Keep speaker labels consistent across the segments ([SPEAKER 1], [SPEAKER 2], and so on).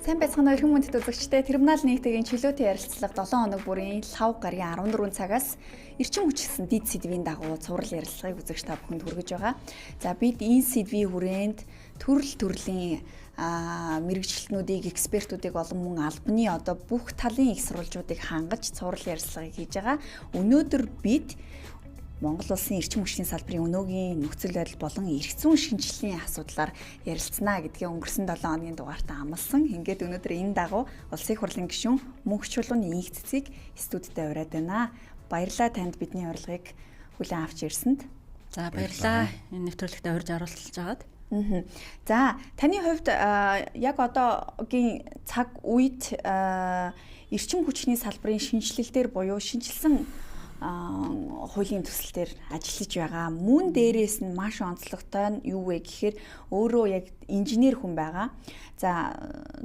[SPEAKER 1] Сайн байцгаана уу хүмүүс үзэгчдээ. Терминал нийтийн чөлөөтэй ярилцлага 7 хоног бүрийн 5 гарын 14 цагаас эрчим хүчсэн дид сэдвийн дагуу цуврал ярилцлагыг үзэгч та бүхэнд хүргэж байгаа. За бид энэ сэдвийн хүрээнд төрөл төрлийн мэрэгчлэнүүдийг, экспертүүдийг олон мөн албаны бүх талын их сурвалжуудыг хангаж цуврал ярилцлагыг хийж байгаа. Өнөөдөр бид Монгол улсын эрчим хүчний салбарын өнөөгийн нөхцөл байдал болон эрх зүйн шинжилгээний асуудлаар ярилцсанаа гэдгээ өнгөрсөн 7 хоногийн дугаартаа амласан. Ингээд өнөөдөр энэ дагуу улсын хурлын гишүүн Мөнх чулууны инх цэцгийг студидтэй ураад байна. Баярлалаа танд бидний урилгыг хүлээн авч ирсэнд.
[SPEAKER 2] За баярлалаа. Энэ нэвтрүүлэгтээ урьж оруулж агаад.
[SPEAKER 1] За таны хувьд яг одоогийн цаг үед эрчим хүчний салбарын шинжилэлтээр буюу шинжилсэн хуулийн төсөл дээр ажиллаж байгаа. Мөн дээрээс нь маш онцлогтой нь юу вэ гэхээр өөрөө яг инженер хүн байгаа. За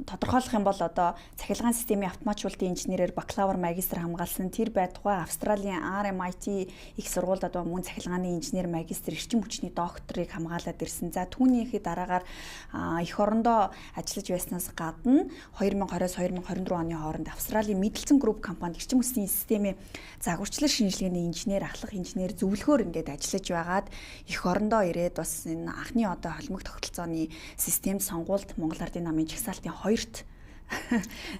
[SPEAKER 1] тодорхойлох юм бол цахилгаан системийн автоматжуулалтын инженерээр бакалавр, магистр хамгаалсан. Тэр байтугай Австралийн RMIT их сургуульд мөн цахилгааны инженер, магистр, эрчим хүчний докторыг хамгаалаад ирсэн. За түүнийхээ дараагаар эх орондоо ажиллаж байснаас гадна 2020-2024 оны хооронд Австралийн Middleton Group компанид эрчим хүчний системийн загварчлал шинжилгээний инженер, ахлах инженер зөвлөхөөр ингээд ажиллаж байгаад эх орондоо ирээд бас энэ анхны холимог тогтолцооны системд сонгуульд Монгол Ардын намын жагсаалтын 2-т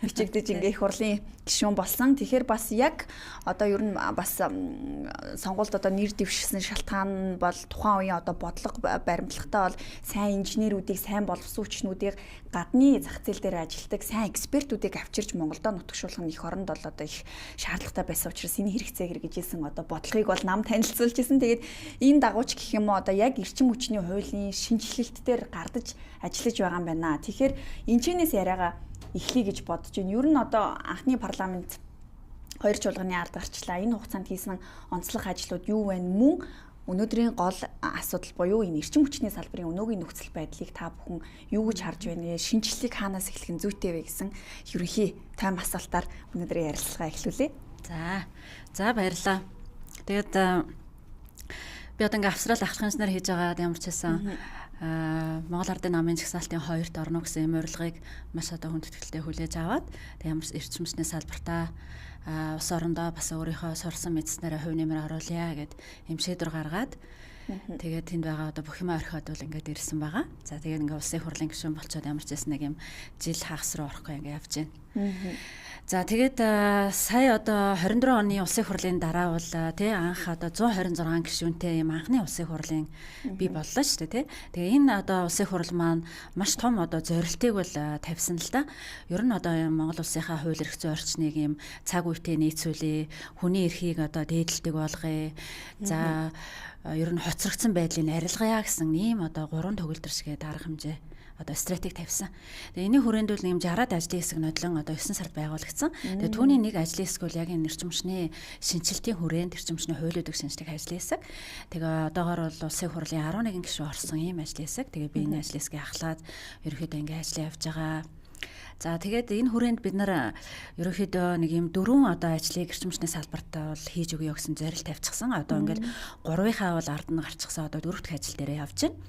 [SPEAKER 1] бичигдэж ингээ их хурлын гишүүн болсон. Тэгэхээр бас яг ер нь бас сонгуульд нэр дэвшсэн шалтгаан бол тухайн үеийн бодлого баримтлагатай бол сайн инженерүүдийг, сайн боловсруучнуудыг гадны зах зээл дээр ажилладаг сайн экспертүүдийг авчирч Монголдо нутагшуулах нь их оронд бол их шаардлагатай байсан учраас энэ хэрэгцээ хэрэгжүүлсэн бодлогыг бол нам танилцуулж ирсэн. Тэгээд энэ дагууч гэх юм уу яг эрчим хүчний хуулийн шинжилэлт дээр гардаж ажиллаж байгаа юм байна. Тэгэхээр энэчнээс яриагаа эхлэе гэж бодож байна. Ер нь анхны парламент 2 чуулганы ард гарчлаа. Энэ хугацаанд хийсэн онцлог ажлууд юу вэ? Мөн өнөөдрийн гол асуудал буюу энэ эрчим хүчний салбарын өнөөгийн нөхцөл байдлыг та бүхэн юу гэж харж байна вэ? Шинжилгээг хаанаас эхлэх нь зүйтэй вэ гэсэн ерөнхий тайм асуултаар өнөөдрийн ярилцлага эхлүүлье.
[SPEAKER 2] За баярлалаа. Тэгээд би ингээ Австрали ахлах инженер хийж байгаа ямар ч байсан Монгол Ардын намын жагсаалтын 2-т орно гэсэн юм урилгыг маш хүндэтгэлтэй хүлээж аваад ямар эрчим хүчний салбартаа ус орондоо бас өөрийнхөө сурсан мэдснээрээ хувь нэмэр оруулъя гэд юм шийдвэр гаргаад тэгээд тэнд байгаа бүх юм орхиод бол ингээд ирсэн байгаа. За тэгээд ингээ улсын хурлын гишүүн болчоод ямар ч байсан нэг юм жил хагас руу орохгүй ингээ явж байна. За тэгээд сая 24 оны улсын хурлын дараа бол анх 126 гишүүнтэй юм анхны улсын хурлын бий боллоо шүү дээ. Тэгээ энэ улсын хурл маань маш том зорилтыг бол тавьсан л да. Ер нь Монгол улсынхаа хууль эрх зүйн орчныг юм цаг үетэй нийцүүлээ, хүний эрхийг дээдэлдэг болгоё. За ер нь хоцрогдсон байдлыг арилгая гэсэн ийм 3 төгөлдөр шигээ дарга хэмжээ стратеги тавьсан. Тэгээ энэний хүрээнд бол юм 60-аад ажлын хэсэг нодлон 9 сард байгуулагдсан. Тэгээ түүний нэг ажлын хэсэг бол яг энэ эрчим хүчний шинжилтийн хүрээнд эрчим хүчний хуулиудыг шинжилдэг ажлын хэсэг. Тэгээ одоогоор бол улсын хурлын 11 гишүүн орсон ийм ажлын хэсэг. Тэгээ би энэ ажлын хэсгийг ахлаад ерөөхдөө ингээ ажиллаа явж байгаа. За тэгээд энэ хүрээнд бид нар ерөөхдөө нэг юм 4 ажлыг эрчим хүчний салбарт бол хийж өгье гэсэн зорилт тавьчихсан. Ингээд 3-ийнхаа бол ард нь гарчихсан 4 дахь ажил дээрээ явж байна.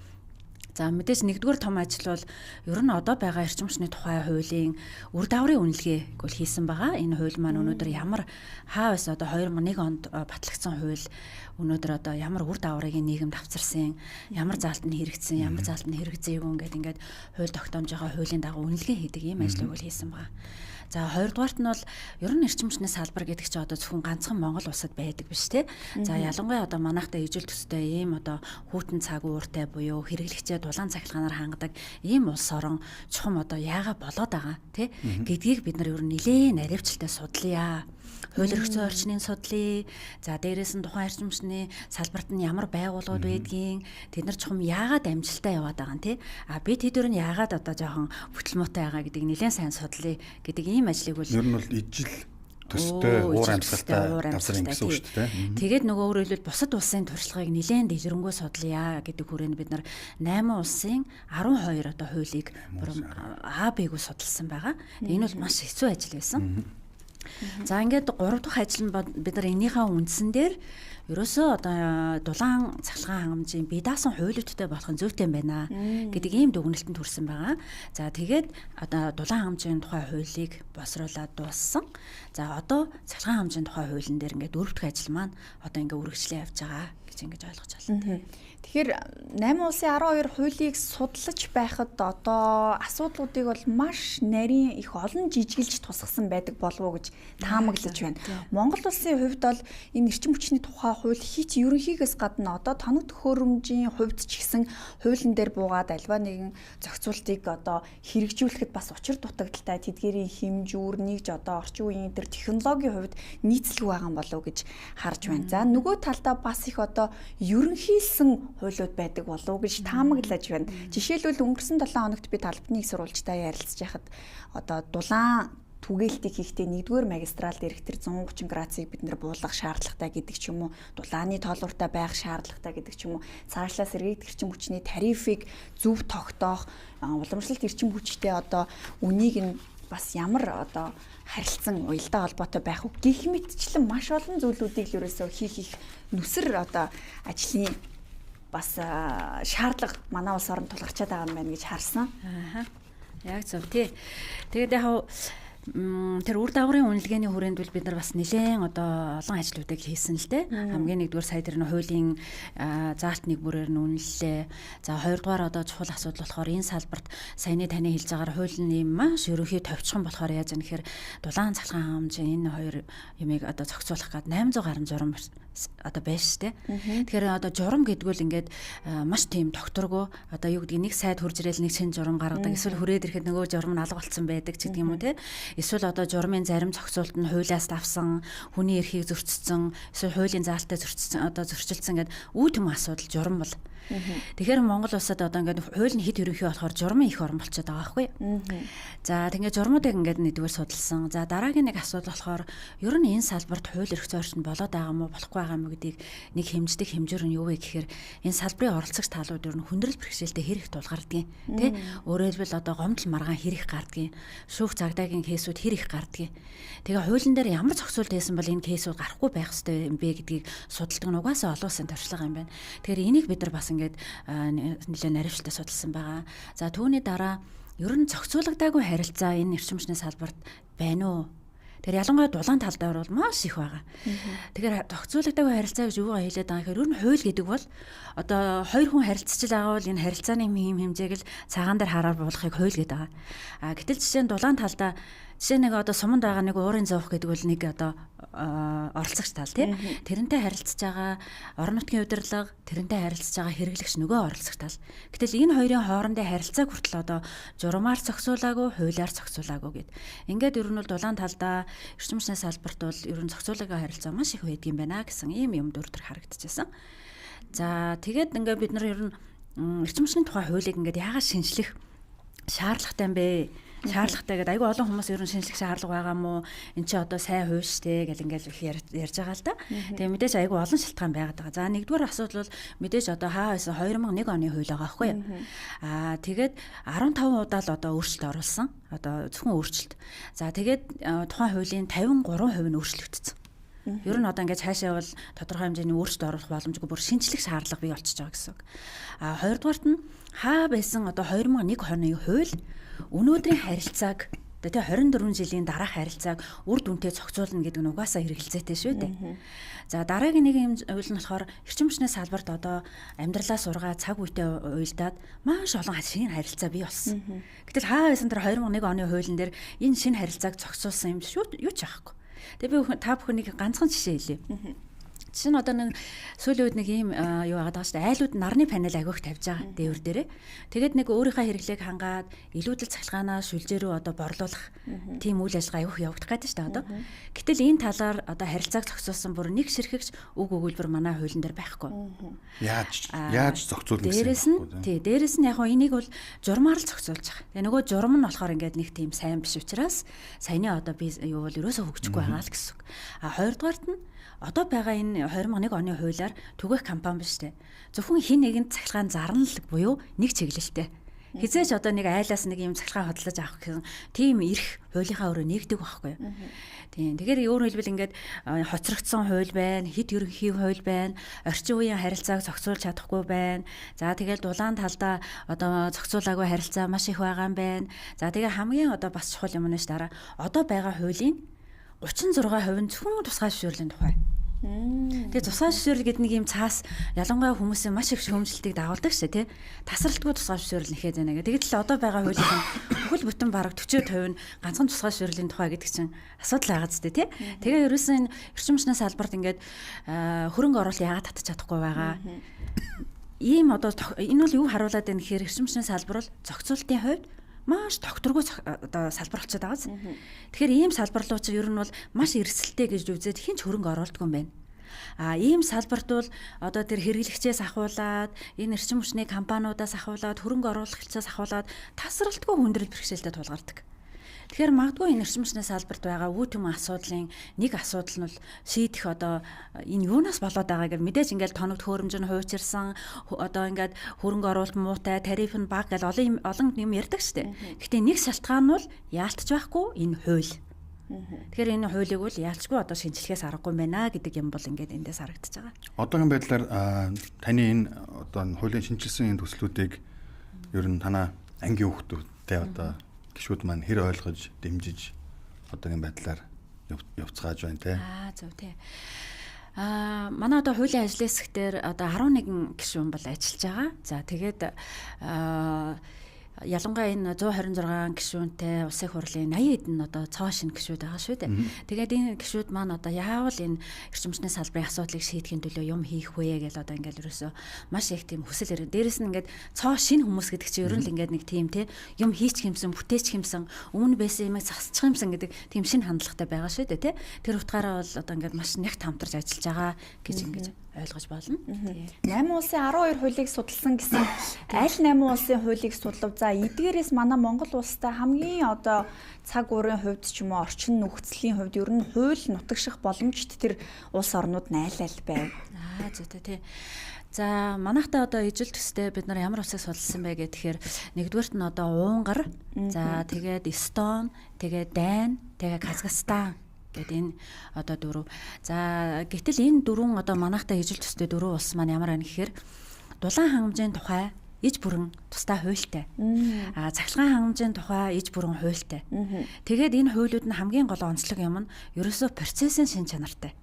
[SPEAKER 2] За мэдээж нэгдүгээр том ажил бол ер нь байгаа эрчим хүчний тухай хуулийн үр дагаврын үнэлгээг бол хийсэн байгаа. Энэ хууль маань өнөөдөр ямар хаа байс 2001 онд батлагдсан хууль өнөөдөр ямар үр дагаврыг нийгэмд авчирсан, ямар заалт нь хэрэгжсэн, ямар заалт нь хэрэгжээгүй ингээд хууль тогтоомжийнхаа хуулийн дагуу үнэлгээ хийдэг ийм ажлыг бол хийсэн байгаа. За хоёрдугаарт нь бол ер нь эрчим хүчний салбар гэдэг чинь зөвхөн ганцхан Монгол улсад байдаг биш те. За ялангуяа манайхтай ижил төстэй ийм хүүтэн цаг ууртай буюу хэрэглэгчээ дулаан цахилгаанаар хангадаг ийм улс орон чухам яага болоод байгаа те гэдгийг бид нар ер нь нэлээд наривчлалтай судлая. Хууль эрх зүйн орчныг судлая. За дээрээс нь тухайн эрчим хүчний салбарт нь ямар байгууллагууд байдгийг тэд нар чухам яагаад амжилттай яваад байгаа нь те. Би тэдгээр нь яагаад жоохон бүтлмуутай байгаа гэдгийг нэлээд сайн судлая гэдэг ийм ажлыг бол
[SPEAKER 3] ер нь бол ижил төстэй уур амьсгалтай газрын гэсэн үг шүү дээ.
[SPEAKER 2] Тэгээд нөгөө өөрөөр хэлбэл бусад улсын туршлагыг нэлээд дэвжрэнгуй судлая гэдэг хүрээнд бид нар 8 улсын 12 хуулийг А, Б-г судалсан байгаа. Энэ бол маш хэцүү ажил байсан. За ингээд 3 дахь ажил нь бид нар энийхээ үндсэн дээр ерөөсөө одоо дулаан цахилгаан хангамжийн бие даасан хуйлуудтай болох нь зүйтэй байна гэдэг ийм дүгнэлтэнд хүрсэн байгаа. За тэгээд одоо дулаан хангамжийн тухай хуулийг босруулаад дууссан. За одоо цахилгаан хангамжийн тухай хуулийн дээр ингээд 4 дахь ажил маань одоо ингээд үргэлжлэн явж байгаа гэж ингэж ойлгож байна.
[SPEAKER 1] Тэгэхээр 8 улсын 12 хуулийг судлаж байхад одоо асуудлуудыг бол маш нарийн их олон жижиглж тусгасан байдаг болов уу гэж таамаглаж байна. Монгол улсын хувьд бол энэ эрчим хүчний тухай хууль хит ерөнхийгээс гадна одоо тоног төхөөрөмжийн хувьд ч гэсэн хуулийн дээр буугаад альва нэгэн зохицуултыг одоо хэрэгжүүлэхэд бас учир дутагдaltaй тэдгээрийн хэмжүүр нэгж одоо орчин үеийн тэр технологийн хувьд нийцэлгүй байгаа болов уу гэж харж байна. За нөгөө талдаа бас их одоо ерөнхийлсэн хуулиуд байдаг болов уу гэж таамаглаж байна. Жишээлбэл өнгөрсөн 7 хоногт би талбтны их сурвалжтай ярилцж байхад одоо дулаан түгээлтийг хийхдээ 1-р магистрал дээрх тэр 130 градусыг бид нэр буулгах шаардлагатай гэдэг ч юм уу, дулааны тоолууртай байх шаардлагатай гэдэг ч юм уу, цаашлаа сэргийгдэх эрчим хүчний тарифыг зөв тогтоох, уламжлалт эрчим хүчтэй одоо үнийг нь бас ямар одоо харилцан уялдаа холбоотой байх уу гэх мэтчлэн маш олон зүйлүүдийг л ерөөсөө хийх нүсэр одоо ажлын бас шаардлага манай улс орнд тулгарчаад байгаа юм байна гэж харсан.
[SPEAKER 2] Яг зөв тий. Тэгээд яг тэр үр дагаврын үнэлгээний хүрээнд бид нар бас нэлээд одоо олон ажлуудыг хийсэн л дээ. Хамгийн нэгдүгээр сая тэр нь хуулийн заалт нэг бүрээр нь үнэллээ. За хоёрдугаар одоо чухал асуудал болохоор энэ салбарт саяны таны хэлж байгаагаар хуулийн маш ерөнхий товчхон болохоор яаж юм гэхээр дулаан цахилгаан хангамжийн энэ хоёр юмыг одоо зохицуулах гээд 800 гаруй журам одоо байж штэ. Тэгэхээр одоо журам гэдгүүл ингээд маш тийм докторгүй одоо юу гэдгийг нэг сайд хурж ирэл нэг шинэ журам гаргадаг. Эсвэл хүрээд ирэхэд нөгөө журам нь алга болцсон байдаг ч гэдэг юм уу те. Эсвэл одоо журмын зарим зохицуулт нь хуулиас давсан, хүний эрхийг зөрчсөн, эсвэл хуулийн заалтаа зөрчсөн одоо зөрчилдсөн гэдэг үе төм асуудал журам бол. Тэгэхээр Монгол улсад одоо ингээд хууль нь хэд ерөнхий болохоор журмын их орн болчиход байгаа байхгүй. За тэгээд журмуудыг ингээд нэгдүгээр судалсан. За дараагийн нэг асуудал болохоор ер нь энэ салбарт хууль эрх зүйн болоод байгаа мó болохгүй байгаа мó гэдгийг нэг хэмждэг хэмжүүр нь юу вэ гэхээр энэ салбарын оролцогч таалууд ер нь хүндрэл бэрхшээлтэй хэрэг тулгардгийг тий. Өөрөөр хэлбэл одоо гомдол маргаан хэрэг гардгийг, шүүх цагдаагийн кейсүүд хэрэг гардгийг. Тэгээ хуулийн дээр ямар зохицуулт хийсэн бол энэ кейсүүд гарахгүй байх ёстой юм бэ гэдгийг судалдаг нь угаасаа олон улсын туршлага юм байна. Тэгэхээр энийг бид нар бас ингээд нэлээд наривчлалтай судалсан байгаа. За түүний дараа ер нь зохицуулагдаагүй харилцаа энэ эрчим хүчний салбарт байна уу? Тэгэхээр ялангуяа дулаан тал дээр бол маш их байгаа. Тэгэхээр зохицуулагдаагүй харилцаа гэж юугаа хэлээд байгаа гэхээр ер нь хууль гэдэг бол одоо хоёр хүн харилцаж байгаа бол энэ харилцааны хэмжээг л цагаан дээр хараар буулгахыг хууль гэдэг байгаа. Гэтэл жишээ нь дулаан талдаа жишээ нэг одоо суманд байгаа нэг уурын зовх гэдэг бол нэг одоо оролцогч тал тий. Тэрнтэй харилцаж байгаа орон нутгийн удирдлага, тэрнтэй харилцаж байгаа хэрэглэгч нөгөө оролцогч тал. Гэтэл энэ хоёрын хоорондын харилцааг хүртэл одоо журмаар зохицуулаагүй, хуулиар зохицуулаагүй гэд. Ингээд ер нь бол дулаан талдаа эрчим хүчний салбарт бол ер нь зохицуулагаа харилцаа маш их байдаг юм байна гэсэн ийм юм дүртэр харагдчихсан. За тэгээд ингээд бид нар ер нь эрчим хүчний тухай хуулийг ингээд яагаад шинжлэх шаардлагатай юм бэ? Шаардлагатай гэдэг айгүй олон хүмүүс ер нь шинжлэх шаардлага байгаа мó эн чи одоо сайн хууль штэ гэл ингээл ярьж байгаа л да. Тэгээ мэдээж айгүй олон шалтгаан байгаад байгаа. За нэгдүгээр асуудал бол мэдээж одоо хаа байсан 2001 оны хууль байгаа байхгүй юу? Тэгээд 15 удаа л одоо өөрчлөлт оруулсан. Одоо зөвхөн өөрчлөлт. За тэгээд тухайн хуулийн 53% нь өөрчлөгдсөн. Ер нь одоо ингээд цаашаа бол тодорхой хэмжээний өөрчлөлт оруулах боломжгүй бүр шинжлэх шаардлага бий болчихж байгаа гэсэн үг. Хоёрдугаарт нь хаа байсан одоо 2001 оны хууль өнөөдрийн харилцааг одоо 24 жилийн дараах харилцааг үр дүнтэй зохицуулна гэдэг нь угаасаа хэрэгэлцээтэй шүү дээ. За дараагийн нэг юм уйл нь болохоор эрчим хүчний салбарт одоо амьдралаа сургаа цаг үетэй уйлдаад маш олон шинэ харилцаа бий болсон. Гэтэл хаа байсан тэр 2001 оны хуулийн дээр энэ шинэ харилцааг зохицуулсан юм шүү юу ч аахгүй. Тэгээ би та бүхнийг ганцхан жишээ хэлье. Жишээ нь одоо нэг сүүлийн үед нэг ийм юу байгаа даа шүү дээ. Айлууд нарны панел агиох тавьж байгаа дээвэр дээрээ. Тэгээд нэг өөрийнхөө хэрэглээг хангаад илүүдэл цахилгаанаа шүлжээ рүү одоо борлуулах тийм үйл ажиллагаа агиох явагдах гэдэг шүү дээ одоо. Гэтэл энэ талаар одоо харилцааг зохицуулсан бүр нэг ширхэгч үг өгүүлбэр манай хуулийн дээр байхгүй.
[SPEAKER 3] Яаж зохицуулна гэсэн.
[SPEAKER 2] Дээрээс нь яг хоо энийг бол журмаар л зохицуулж байгаа. Тэгээ нөгөө журам нь болохоор ингээд нэг тийм сайн биш учраас саяны одоо би юу бол ерөөсөө хөгжихгүй байгаа л гэсэн. Хоёрдугаарт нь одоо байгаа энэ 2001 оны хуулиар түгээх компани биш үү? Зөвхөн хин нэгэнд цахилгаан зарна л буюу нэг чиглэлтэй. Хизээч одоо нэг айлаас нэг юм цахилгаан хөдлөж авах гэсэн тийм эрх хуулийнхаа өрөө нэгдэг байхгүй юу? Тийм. Тэгэхээр өөрөөр хэлбэл ингээд хоцрогдсон хууль байна, хэд ерөнхий хууль байна, орчин үеийн харилцааг зохицуулж чадахгүй байна. За тэгэл дулаан талдаа одоо зохицуулаагүй харилцаа маш их байгаа юм байна. За тэгээ хамгийн одоо бас чухал юм нь ш дараа одоо байгаа хуулийн 36% нь зөвхөн тусгай зөвшөөрлийн тухай. Тэгээ тусгай зөвшөөрөл гэдэг нэг юм цаас ялангуяа хүмүүсийн маш их шүүмжлэлтийг дагуулдаг шээ тий. Тасралтгүй тусгай зөвшөөрөл нэхээд байна гэдэг. Тэгэд л одоо байгаа хуулийн бүхэл бүтэн бараг 40% нь ганцхан тусгай зөвшөөрлийн тухай гэдэг чинь асуудал байгаа зү тий. Тэгээ ерөөсөө энэ эрчим хүчний салбарт ингээд хөрөнгө оруулалт яагаад татчих чадахгүй байгаа. Ийм одоо энэ бол юу харуулад байна гэхээр эрчим хүчний салбар бол зохицуулалтын хувьд маш тогтворгүй одоо салбар болчиход байгаа зү. Тэгэхээр ийм салбарлуу чи ер нь бол маш эрсдэлтэй гэж үзээд хинч хөрөнгө оруулдаггүй юм байна. Ийм салбарт бол одоо тэр хэрэглэгчээс ахуулаад энэ эрчим хүчний компаниудаас ахуулаад хөрөнгө оруулагчаас ахуулаад тасралтгүй хүндрэл бэрхшээлтэй тулгардаг. Тэгэхээр магадгүй энэ эрчим хүчний салбарт байгаа үе төмөн асуудлын нэг асуудал нь бол шийдэх одоо энэ юунаас болоод байгаа гэж мэдээж ингээд тоногд хөөрөмж нь хуучирсан одоо ингээд хөрөнгө оруулалт муутай тариф нь бага гэл олон юм ярьдаг штеп. Гэхдээ нэг шалтгаан нь бол яалтч байхгүй энэ хууль. Тэгэхээр энэ хуулийг бол яалчгүй одоо шинжилгээс аргагүй байна гэдэг юм бол ингээд эндээс харагдаж байгаа.
[SPEAKER 3] Одоогийн байдлаар таны энэ одоо хуулийн шинжилсэн энэ төслүүдийг ер нь танаа ангийн хүүхдүүдтэй одоо гишүүд маань хэр ойлгож дэмжиж одоогийн байдлаар явцгааж байна те.
[SPEAKER 2] Зөв тий. Манай одоо хуулийн ажлын хэсгээр одоо 11 гишүүн бол ажиллаж байгаа. За тэгээд ялангуяа энэ 126 гишүүнтэй улсын хурлын 80 эдэн одоо цоо шин гишүүд байгаа шүү дээ. Тэгээд энэ гишүүд маань одоо яавал энэ эрчим хүчний салбарын асуудлыг шийдэхин төлөө юм хийх вэ гэж одоо ингээл ерөөсөө маш их тийм хүсэл эрен. Дээрэс нь ингээд цоо шин хүмүүс гэдэг чинь ер нь л ингээд нэг тийм те юм хийчих юмсан, бүтээчих юмсан, өмнө байсан юмыг засчих юмсан гэдэг тийм шин хандлагатай байгаа шүү дээ те. Тэр утгаараа бол одоо ингээд маш нягт хамтарч ажиллаж байгаа гэж ингэж ойлгож болно.
[SPEAKER 1] 8 улсын 12 хуулийг судалсан гэсэн аль 8 улсын хуулийг судлав. За эдгээрээс манай Монгол улстай хамгийн одоо цаг уурын хувьд ч юм уу орчин нөхцөлийн хувьд ер нь хууль нутагших боломжт тэр улс орнууд найл байв.
[SPEAKER 2] Зөв тий. За манайхтай одоо ижил төстэй бид нар ямар улсыг судалсан бэ гэхээр нэгдүгээрт нь одоо Унгар, за тэгээд Эстон, тэгээд Дани, тэгээд Казахстан гэдэг энэ одоо дөрөв. За гэтэл энэ дөрвөн одоо манайхтай ижил төстэй дөрвөн улс маань ямар байна гэхээр дулаан хангамжийн тухай иж бүрэн тусдаа хуультай. Цахилгаан хангамжийн тухай иж бүрэн хуультай. Тэгээд энэ хуулиуд нь хамгийн гол онцлог юм нь ерөөсөө процессын шин чанартай.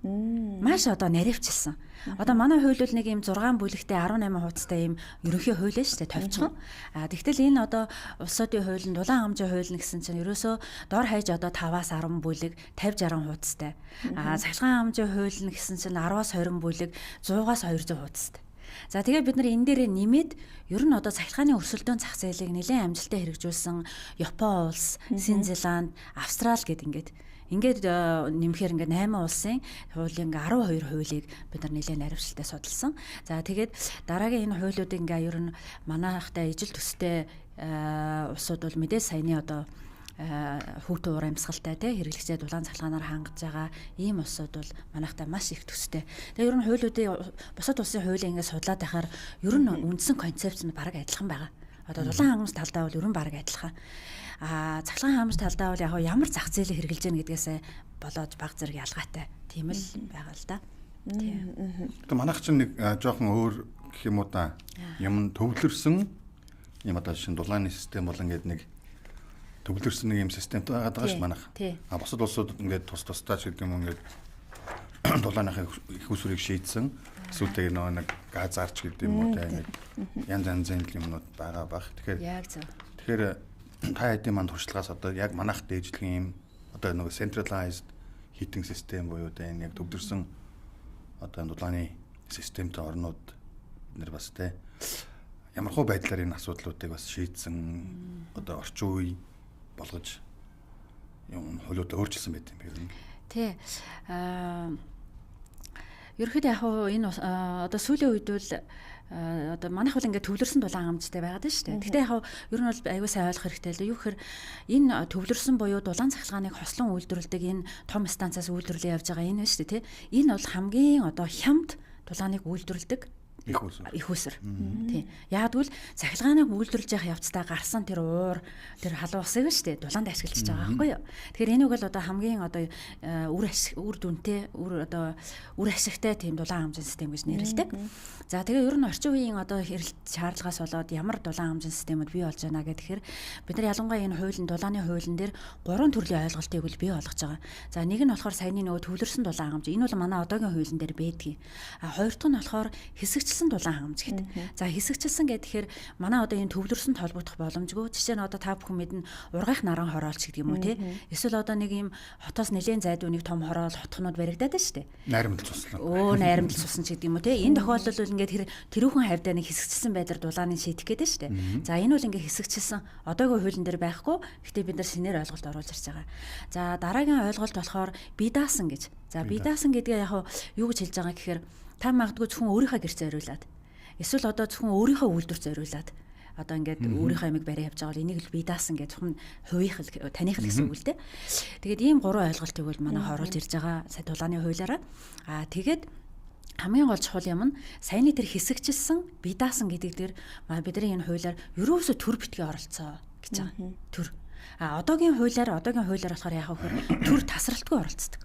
[SPEAKER 2] Маш одоо наривчилсан. Одоо манай хууль бол нэг юм 6 бүлэгтэй 18 хуудастай юм ерөнхий хууль шүү дээ товчхон. Тэгтэл энэ одоо улсуудын хууль нь дулаан хангамжийн хууль нь гэсэн чинь ерөөсөө дор хаяж одоо 5-аас 10 бүлэг 50-60 хуудастай. Цахилгаан хангамжийн хууль нь гэсэн чинь 10-аас 20 бүлэг 100-аас 200 хуудастай. За тэгээд бид нар энэ дээрээ нэмээд ер нь одоо цахилгааны өрсөлдөөн зах зээлийг нэлээд амжилттай хэрэгжүүлсэн Япон улс, Син Зеланд, Австрали гэд ингээд нэмэхээр ингээд 8 улсын хуулийн 12 хуулийг бид нар нэлээд наривчлалтай судалсан. За тэгээд дараагийн энэ хуулиудыг ингээд ер нь манайхтай ижил төстэй улсууд бол мэдээ саяны одоо хүүтэн уур амьсгалтай те хэрэглэгчтэй дулаан цахилгаанаар хангаж байгаа ийм улсууд бол манайхтай маш их төстэй. Тэгээ ер нь хуулиудын бусад улсын хуулийг ингээд судлаад байхаар ер нь үндсэн концепц нь бараг адилхан байгаа. Одоо дулаан хангамж талдаа бол ер нь бараг адилхан. Цахилгаан хангамж талдаа бол яг ямар зах зээлийг хэрэгжилж байгаа гэдгээс болоод баг зэрэг ялгаатай. Тийм л байгаа л да. Тийм.
[SPEAKER 3] Тэгээ манайх чинь нэг жоохон өөр гэх юм уу да. Юм төвлөрсөн юм одоо шин дулааны систем бол ингээд нэг төвлөрсөн нэг юм системтэй байгаа даа ш манайх. Бусад улсууд ингээд тус-тустай ч гэдэг юм ингээд дулааныхаа их усрыг шийдсэн. Эсвэл нэг газ арч гэдэг юм уу те янз янзын юмнууд байгаа бах. Тэгэхээр та хэдийн манд туршлагаас одоо яг манайх дээжлэгийн юм одоо нэг centralized heating system буюу одоо энэ яг төвлөрсөн одоо дулааны системтэй орнууд бид нар бас те ямархуу байдлаар энэ асуудлуудыг бас шийдсэн одоо орчин үе болгож юм хуулиудаа өөрчилсөн байт юм байна.
[SPEAKER 2] Тий. Ерөнхийдөө яг энэ одоо сүүлийн үед бол одоо манайх бол ингээд төвлөрсөн дулаан хангамжтай байгаад байна шүү дээ. Гэхдээ яг ер нь бол аюул сайн ойлгох хэрэгтэй л дээ. Юу гэхээр энэ төвлөрсөн буюу дулаан цахилгааныг хослон үйлдвэрлэдэг энэ том станцаас үйлдвэрлэж явж байгаа энэ байна шүү дээ, тий. Энэ бол хамгийн одоо хямд дулааныг үйлдвэрлэдэг
[SPEAKER 3] их усэр.
[SPEAKER 2] Тийм. Яг тэгвэл цахилгааныг үйлдвэрлэж явах явцдаа гарсан тэр уур, тэр халуун усыг шүү дээ дулаанд ашиглаж байгаа байхгүй юу. Тэгэхээр энийг бол одоо хамгийн одоо үр дүнтэй, үр ашигтай тийм дулаан хамжин систем гэж нэрлэдэг. За тэгээ ер нь орчин үеийн одоо хэрэглэлт шаардлагаас болоод ямар дулаан хамжин системүүд бий болж байна гэхээр бид нар ялангуяа энэ хуулийн дулааны хуулийн дээр 3 төрлийн ойлголтыг бол бий болгож байгаа. За нэг нь болохоор саяны нөгөө төвлөрсөн дулаан хангамж. Энэ бол манай одоогийн хуулийн дээр байдгийг. Хоёр дахь нь болохоор хэсэгчлсэн дулаан хангамж гэдэг. За хэсэгчлсэн гэхээр манай одоо энэ төвлөрсөнд холбогдох боломжгүй. Жишээ нь одоо та бүхэн мэднэ ургайх наран хороолч гэдэг юм уу те. Эсвэл одоо нэг юм хотоос нэлээд зайдуу нэг том хороол хотхнууд баригдаад байна шүү дээ.
[SPEAKER 3] Найрамдал цуслаа.
[SPEAKER 2] Найрамдал цусан ч гэдэг юм уу те. Энэ тохиолдолд бол ингээд тэрүүхэн хавьдаа нэг хэсэгчлсэн байдлаар дулааны шийдэх гэдэг шүү дээ. За энэ бол ингээд хэсэгчлсэн одоогийн хуулийн дээр байхгүй. Гэхдээ бид нар шинээр ойлголт оруулж ирж байгаа. За дараагийн ойлголт болохоор бие даасан гэж. За бие даасан гэдгээ яг юу гэж хэлж байгаа гэхээр та магадгүй зөвхөн өөрийнхөө гэр зориулаад эсвэл одоо зөвхөн өөрийнхөө үйлдвэр зориулаад одоо ингээд өөрийнхөө амиг барай явж байгаа бол энийг л бие даасан гэж зөвхөн хувийнх л таних л гэсэн үг л дээ. Тэгээд ийм 3 ойлголтыг бол манай оруулж ирж байгаа сая дулааны хуулиараа. Тэгээд хамгийн гол чухал юм нь саяны тэр хэсэгчилсэн бие даасан гэдэг дээр бидний энэ хуулиар ерөөсө төр битгий оролцоо гэж байгаа. Төр. Одоогийн хуулиар болохоор яах вэ гэхээр төр тасралтгүй оролцдог.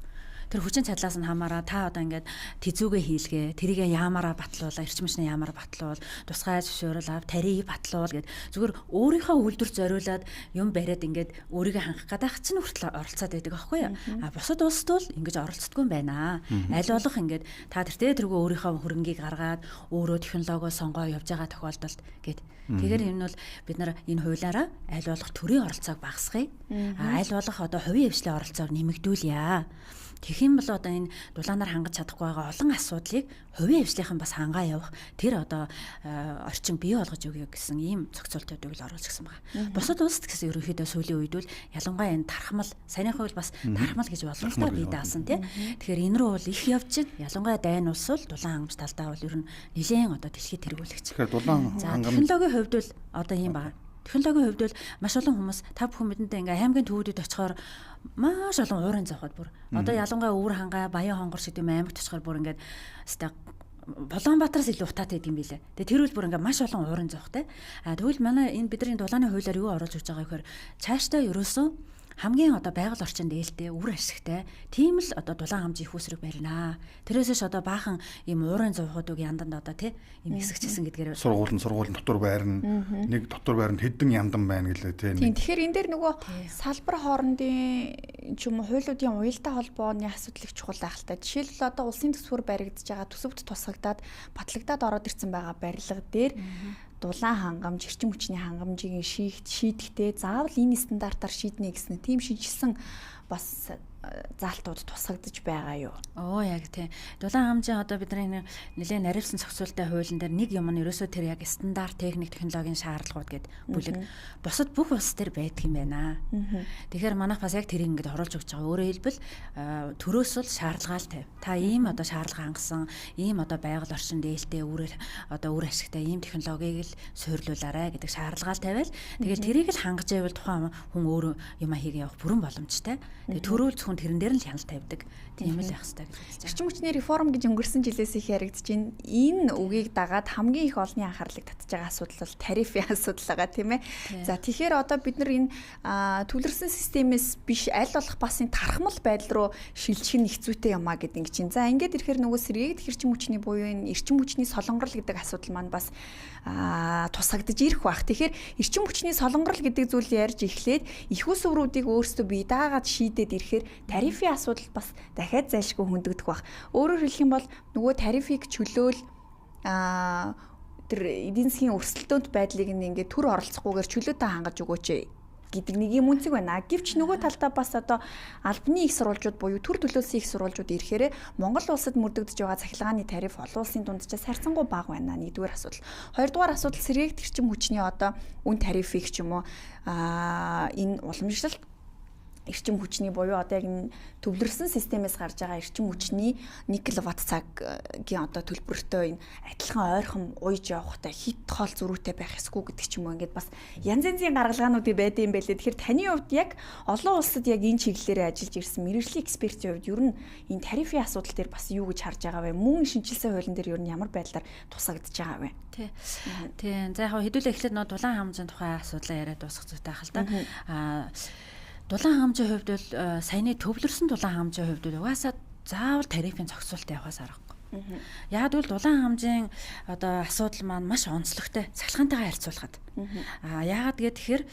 [SPEAKER 2] Тэр хүчин чадлаас нь хамаараа та одоо ингээд тэзүүгээ хийлгээ, тэрийг яамаараа батлуулаа, эрчим хүчний яамаараа батлуул, тусгай зөвшөөрөл ав, тарийг батлуул гэд зүгээр өөрийнхөө үйлдвэр зориулаад юм бариад ингээд өөрийгөө хангах гадаах чинь хүртэл оролцоод байдаг аахгүй юу? Бусад улсад бол ингэж оролцдоггүй юм байна. Аль болох ингээд та тэргөө өөрийнхөө хөрөнгийг гаргаад өөрөө технологио сонгоо явж байгаа тохиолдолд гэд. Тэгэхээр энэ бол бид нар энэ хуулиараа аль болох төрийн оролцоог багасгая. Аль болох одоо хувийн хвшлийн оролцоог нэмэгдүүлье. Тэгэх юм бол одоо энэ дулаанаар хангаж чадахгүй байгаа олон асуудлыг хувийн хвшлийнхэн бас хангаа явах тэр одоо орчин бий болгож өгье гэсэн ийм зохицуултуудыг л оруулж гисэн байгаа. Бусад улсад гэсэн ерөнхийдөө сүүлийн үед бол ялангуяа энэ тархмал саяныхаа бол бас тархмал гэж бодлоготой бий даасан тий. Тэгэхээр энэ рүү бол их явж байна. Ялангуяа дайн улс бол дулаан хангамж талдаа бол ер нь нэлээд одоо дэлхийд тэргүүлэгч.
[SPEAKER 3] Тэгэхээр дулаан хангамж
[SPEAKER 2] технологийн хувьд бол одоо ийм байна. Технологийн хувьд бол маш олон хүмүүс та бүхэн бидэндээ ингээ аймгийн төвүүдэд очихоор маш олон уурын зовход бүр. Одоо ялангуяа өвөр хангаа, баян хонгор шиг юм аймагт очихоор бүр ингээд Улаанбаатараас илүү утаатай гэм билээ. Тэгээ тэр үл бүр ингээ маш олон уурын зовхтой. Тэгвэл манай энэ бидний дулааны хуулиар юу оруулж өгч байгаа гэхээр цаашдаа ерөөсөө хамгийн одоо байгаль орчинд ээлтэй, үр ашигтай тийм л одоо дулаан хамжийн их усрыг барина. Тэрээсээ ч одоо баахан ийм уурын зовхуудыг янданд одоо тийм хэсэгчсэн гэдгээр
[SPEAKER 3] сургууль дотор байрна. Нэг дотор байранд хэдэн яндан байна гэлээ тийм.
[SPEAKER 1] Тэгэхээр энэ дээр нөгөө салбар хоорондын ч юм уу хуулиудын уялдаа холбооны асуудал их чухал байх л та. Жишээлбэл одоо улсын төсвөр баригдаж байгаа төсөвт тусгагдаад батлагдаад ороод ирсэн байгаа барилга дээр дулаан хангамж, эрчим хүчний хангамжийг шийдэхдээ заавал энэ стандартаар шийднэ гэсэн тийм шинжилсэн бас заалтууд тусгагдж байгаа юу?
[SPEAKER 2] Яг тийм. Дулаан хангамжийн одоо бидний нэлээд наривсан зохицуулалтын хуулийн дээр нэг юм нь ерөөсөө тэр яг стандарт техник технологийн шаардлагууд гэдэг бүлэг бусад бүх улс төр байдаг юм байна. Тэгэхээр манайх бас яг тэрийг ингэж оруулж өгч байгаа. Өөрөөр хэлбэл төрөөс бол шаардлагаа л тавь. Та ийм одоо шаардлага хангасан, ийм одоо байгаль орчинд ээлтэй үр ашигтай ийм технологиг л суйрлуулаарай гэдэг шаардлагаа л тавиал. Тэгээд тэрийг л хангаж байвал тухайн хүн өөрөө юм хийгээ явах бүрэн боломжтой. Тэгээд төрөөл зөвхөн тэрэн дээр нь л хяналт тавьдаг. Тийм л байх хэрэгтэй гэж хэлж байна.
[SPEAKER 1] Эрчим хүчний реформ гэж өнгөрсөн жилээс их яригдж байна. Энэ үгийг дагаад хамгийн их олонний анхаарлыг татж байгаа асуудал бол тарифын асуудал байгаа тийм ээ. За тэгэхээр одоо бид нар энэ төвлөрсөн системээс биш аль болох бас энэ тархмал байдал руу шилжих нь хэцүүтэй юм а гэдэг ингэ чинь. За ингээд ирэхээр нөгөө сэргээгдэх эрчим хүчний буюу энэ эрчим хүчний солонгорл гэдэг асуудал маань бас тусагдж ирэх бах. Тэгэхээр эрчим хүчний солонгорл гэдэг зүйл ярьж эхлээд их ус өврүүдийг өөрсдөө бие даагаад шийдээд ирэхээр тарифын асуудал бас дахиад зайлшгүй хөндөгдөх бах. Өөрөөр хэлэх юм бол нөгөө тарифыг чөлөөл тэр эдийн засгийн өрсөлдөөнт байдлыг ингээд төр оролцохгүйгээр чөлөөтэй хангаж өгөөч гэдэг нэг юм үнцэг байна. Гэвч нөгөө талдаа бас одоо албаны их сурвалжууд буюу төр төлөөсөн их сурвалжууд ирэхээр Монгол улсад мөрдөгдөж байгаа цахилгааны тариф олон улсын дунджаас харьцангуй бага байна. Нэгдүгээр асуудал. Хоёрдугаар асуудал сэргээгдэх эрчим хүчний одоо үн тарифыг ч юм уу энэ уламжлалт эрчим хүчний буюу одоо яг энэ төвлөрсөн системээс гарч байгаа эрчим хүчний 1 кВт цагийн одоо төлбөртөө энэ адилхан ойрхон ууж явахтай хит хоол зөрүүтэй байх эсгүй гэдэг ч юм уу ингээд бас янз янзын гаргалгаанууд байдсан юм байлээ. Тэгэхээр таны хувьд яг олон улсад яг энэ чиглэлээр ажиллаж ирсэн мэргэжлийн экспертийн хувьд ер нь энэ тарифын асуудал дээр бас юу гэж харж байгаа вэ? Мөн шинжилсэн хуулийн дээр ер нь ямар байдлаар тусагдж байгаа вэ?
[SPEAKER 2] Тийм. За яг хэдүүлээ эхлээд нөө дулаан хаамжийн тухай асуудлаа яриад дуусгах зүйтэй хэл та. Дулаан хаамжийн хувьд бол саяны төвлөрсөн дулаан хаамжийн хувьд бол угаасаа заавал тарифын зохицуултаа явахаас аргагүй. Яг бол дулаан хаамжийн одоо асуудал маань маш онцлогтой цахилгаантайгаа харьцуулахад. Яагаад гэхээр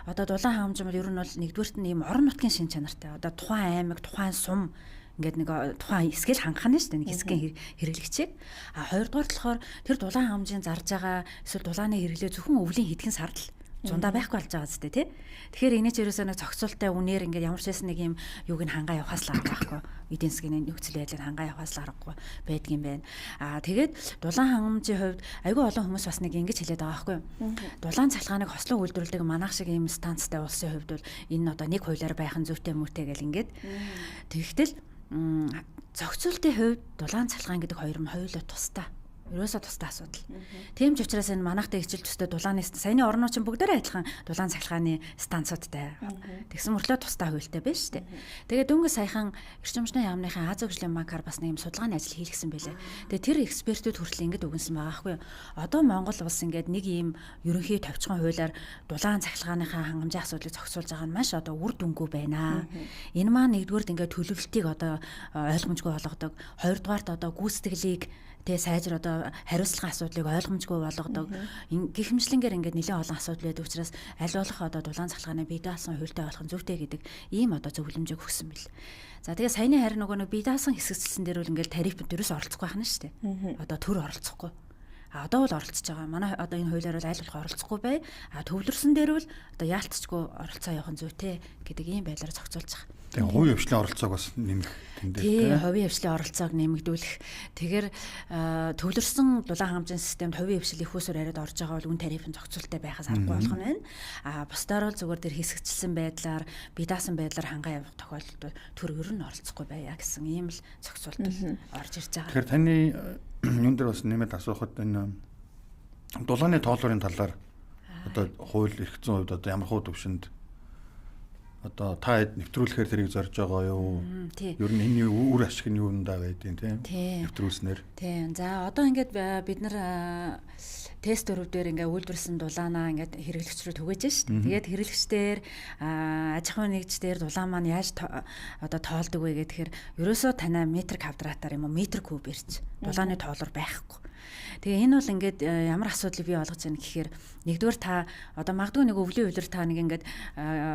[SPEAKER 2] одоо дулаан хаамж бол ер нь бол нэгдүгээрт нь ийм орон нутгийн шин чанартай. Одоо тухайн аймаг, тухайн сум ингээд нэг тухайн хэсгэл хангах нь шүү дээ. Нэг хэсгийн хэрэглэгчийг. Хоёрдугаар болохоор тэр дулаан хаамжийн зарж байгаа эсвэл дулааны хэрэглээ зөвхөн өвлийн хэдхэн сард л зундаа байхгүй болж байгаа зү тий. Тэгэхээр энэ ч ерөөсөө нэг зохицуулттай үнээр ингээд ямар ч байсан нэг юм юуг нь хангаа явахаас л аргагүй байхгүй. Эдийн засгийн нөхцөл байдлыг хангаа явахаас л аргагүй байдгийн байна. Тэгээд дулаан хаамжийн хувьд айгүй олон хүмүүс бас нэг ингэж хэлээд байгаа байхгүй. Дулаан цалгааныг хослон үйлдвэрлэдэг манайх шиг ийм станцтай улсын хувьд бол энэ одоо нэг хуулиар байх нь зүйтэй мөртэй гэл ингээд. Тэгэхдээ зохицуултын хувьд дулаан цалгаан гэдэг хоёр нь хоёулаа тустай. Ерөөсөө тустай асуудал. Тийм ч учраас энэ манайхтай хичээл төстэй дулааны саяны орнууд чинь бүгдээрээ адилхан дулаан цахилгааны станцуудтай. Тэгсэн мөртлөө тустай хуультай байна шүү дээ. Тэгээд дөнгөж саяхан эрчимчний яамныхын Аз хөгжлийн банкар бас нэг юм судалгааны ажил хийлгэсэн байлээ. Тэгээд тэр экспертүүд хүртэл ингэж өгөнсөн байгаа байхгүй юу? Одоо Монгол улс ингээд нэг юм ерөнхий товчхон хуулиар дулаан цахилгааныхаа хангамжийн асуудлыг зохицуулж байгаа нь маш одоо үр дүнгүй байна. Энэ маань нэгдүгээрт ингээд төлөвлөлтийг одоо ойлгомжгүй болгодог. Хоёрдугаарт одоо гүйцэтгэлийг тэгээ сайжир одоо хариуцлагын асуудлыг ойлгомжгүй болгодог. Гихмшлэнгээр ингээд нэлээд олон асуудал байдаг учраас аль болох одоо дулаан цахилгааны бие даасан хуультай болох нь зүйтэй гэдэг ийм одоо зөвлөмжийг өгсөн бэл. За тэгээ саяны харин нөгөө бие даасан хэсэгчлсэн дээр бол ингээд тариф дөрөс оролцохгүй байна шүү дээ. Одоо төр оролцохгүй. Одоо бол оролцож байгаа. Манай одоо энэ хуулиар бол аль болох оролцохгүй бай. Төвлөрсөн дээр бол одоо яалтчгүй оролцоо явах нь зүйтэй гэдэг ийм байдлаар зохицуулж байгаа.
[SPEAKER 3] Тэгээ хувийн хвшлийн оролцоог бас нэмэх
[SPEAKER 2] тэндээ. Тийм, хувийн хвшлийн оролцоог нэмэгдүүлэх. Тэгэхээр төвлөрсөн дулаан хаамжийн системд хувийн хвшил их усаар яриад орж байгаа бол үн тарифын зохицуулттай байхаас аргагүй болох нь байна. Бусдаар бол зүгээр тэр хэсэгчлсэн байдлаар, бие даасан байдлаар хангаа явах тохиолдолд төр ер нь оролцохгүй байя гэсэн ийм л зохицуулт орж ирж байгаа.
[SPEAKER 3] Тэгэхээр таны юун дээр бас нэмээд асуухад энэ дулааны тооллорын талаар одоо хууль эрх зүйн хувьд одоо ямар хуу төвшөнд одоо та нэвтрүүлэхээр тэрийг зорж байгаа юу? Ер нь энэ үр ашиг нь юундаа байдیں۔ Тийм. Нэвтрүүлснээр.
[SPEAKER 2] Тийм. За одоо ингээд бид нар тест өрөвдөр ингээд үйлдвэрсэн дулаанаа ингээд хэрэглэгч рүү түгээж шүү дээ. Тэгээд хэрэглэгчдэр аж ахуйн нэгждэр дулаан маань яаж одоо тоолдог вэ гэхээр ерөөсөө танай метр квадратаар юм уу метр куб ирж дулааны тоолор байхгүй. Тэгээ энэ бол ингээд ямар асуудлыг бий болгож байна гэхээр нэгдүгээр та одоо магадгүй нэг өвлийн үйлдвэр та нэг ингээд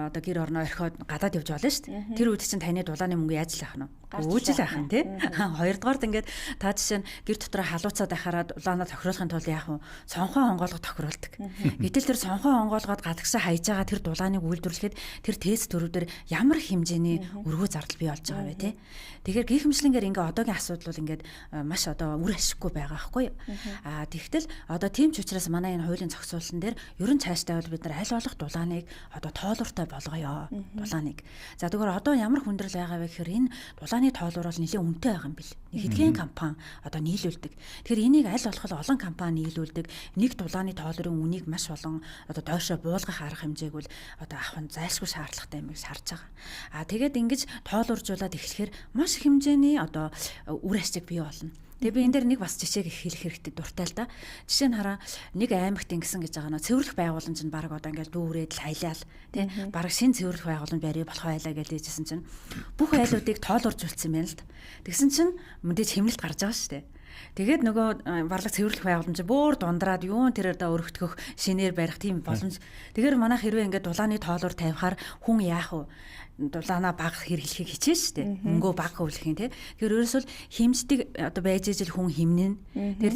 [SPEAKER 2] одоо гэр орноо орхиод гадаад явж болно шүү дээ. Тэр үед чинь таны дулааны мөнгө яаж л авах нь вэ? Үүжил авах нь тий. Хоёрдугаард ингээд та жишээ нь гэр дотор халууцаад байхаараа дулаанаа тохируулахын тулд яах вэ? Сонхоо онгоолго тохируулдаг. Гэтэл тэр сонхоо онгоолгоод гадагшаа хайж байгаа тэр дулааныг үйлдвэрлэхэд тэр тест төрөвдөр ямар хэмжээний өргөө зардал бий болж байгаа вэ тий. Тэгэхээр гихмшлэнгээр ингээд одоогийн асуудал бол ингээд маш одоо үр ашиггүй байгаа байхгүй юу? Тэгтэл одоо тийм ч учраас манай энэ хуулийн зохицуулалтын дээр ерөн цаашдаа бол бид нар аль болох дулааныг одоо тоолууртай болгоё. Дулааныг. За тэгэхээр одоо ямар хүндрэл байгаа вэ гэхээр энэ дулааны тоолуур бол нэлээд үнэтэй байгаа юм бил. Нэг хэдхэн компани одоо нийлүүлдэг. Тэгэхээр энийг аль болох олон компани нийлүүлдэг. Нэг дулааны тоолуурын үнийг маш олон одоо дойшоо буулгах арга хэмжээг бол одоо авах нь зайлшгүй шаардлагатай юм гэж харж байгаа. Тэгээд ингэж тоолууржуулаад эхлэхээр маш хэмжээний одоо үр ашиг бий болно. Тэгээ би энэ дээр нэг бас жишээг хэлэх хэрэгтэй дуртай л да. Жишээ нь хараа нэг аймагт ингэсэн гэж байгаа нөө цэвэрлэх байгууламж нь баг одоо ингээл дүүрээд л хайлаал тий баг шин цэвэрлэх байгууламж барья болох байлаа гэж хэлжсэн чинь бүх айлуудыг тоолууржуулсан байна л да. Тэгсэн чинь мэдээж хэмнэлт гарч байгаа шүү дээ. Тэгээд нөгөө барлаг цэвэрлэх байгууламж бүр дундраад юун тэрээр да өргөтгөх шинээр барих тийм боломж. Тэгэхээр манайх хэрвээ ингээд дулааны тоолуур тавихаар хүн яах вэ? Дулаанаа баг хэрэглэхийг хичээж штэ. Мөнгөө баг хөвлөхийн тий. Тэгэхээр ерөөсөө хэмждэг одоо байж ижил хүн хэмнэн. Тэр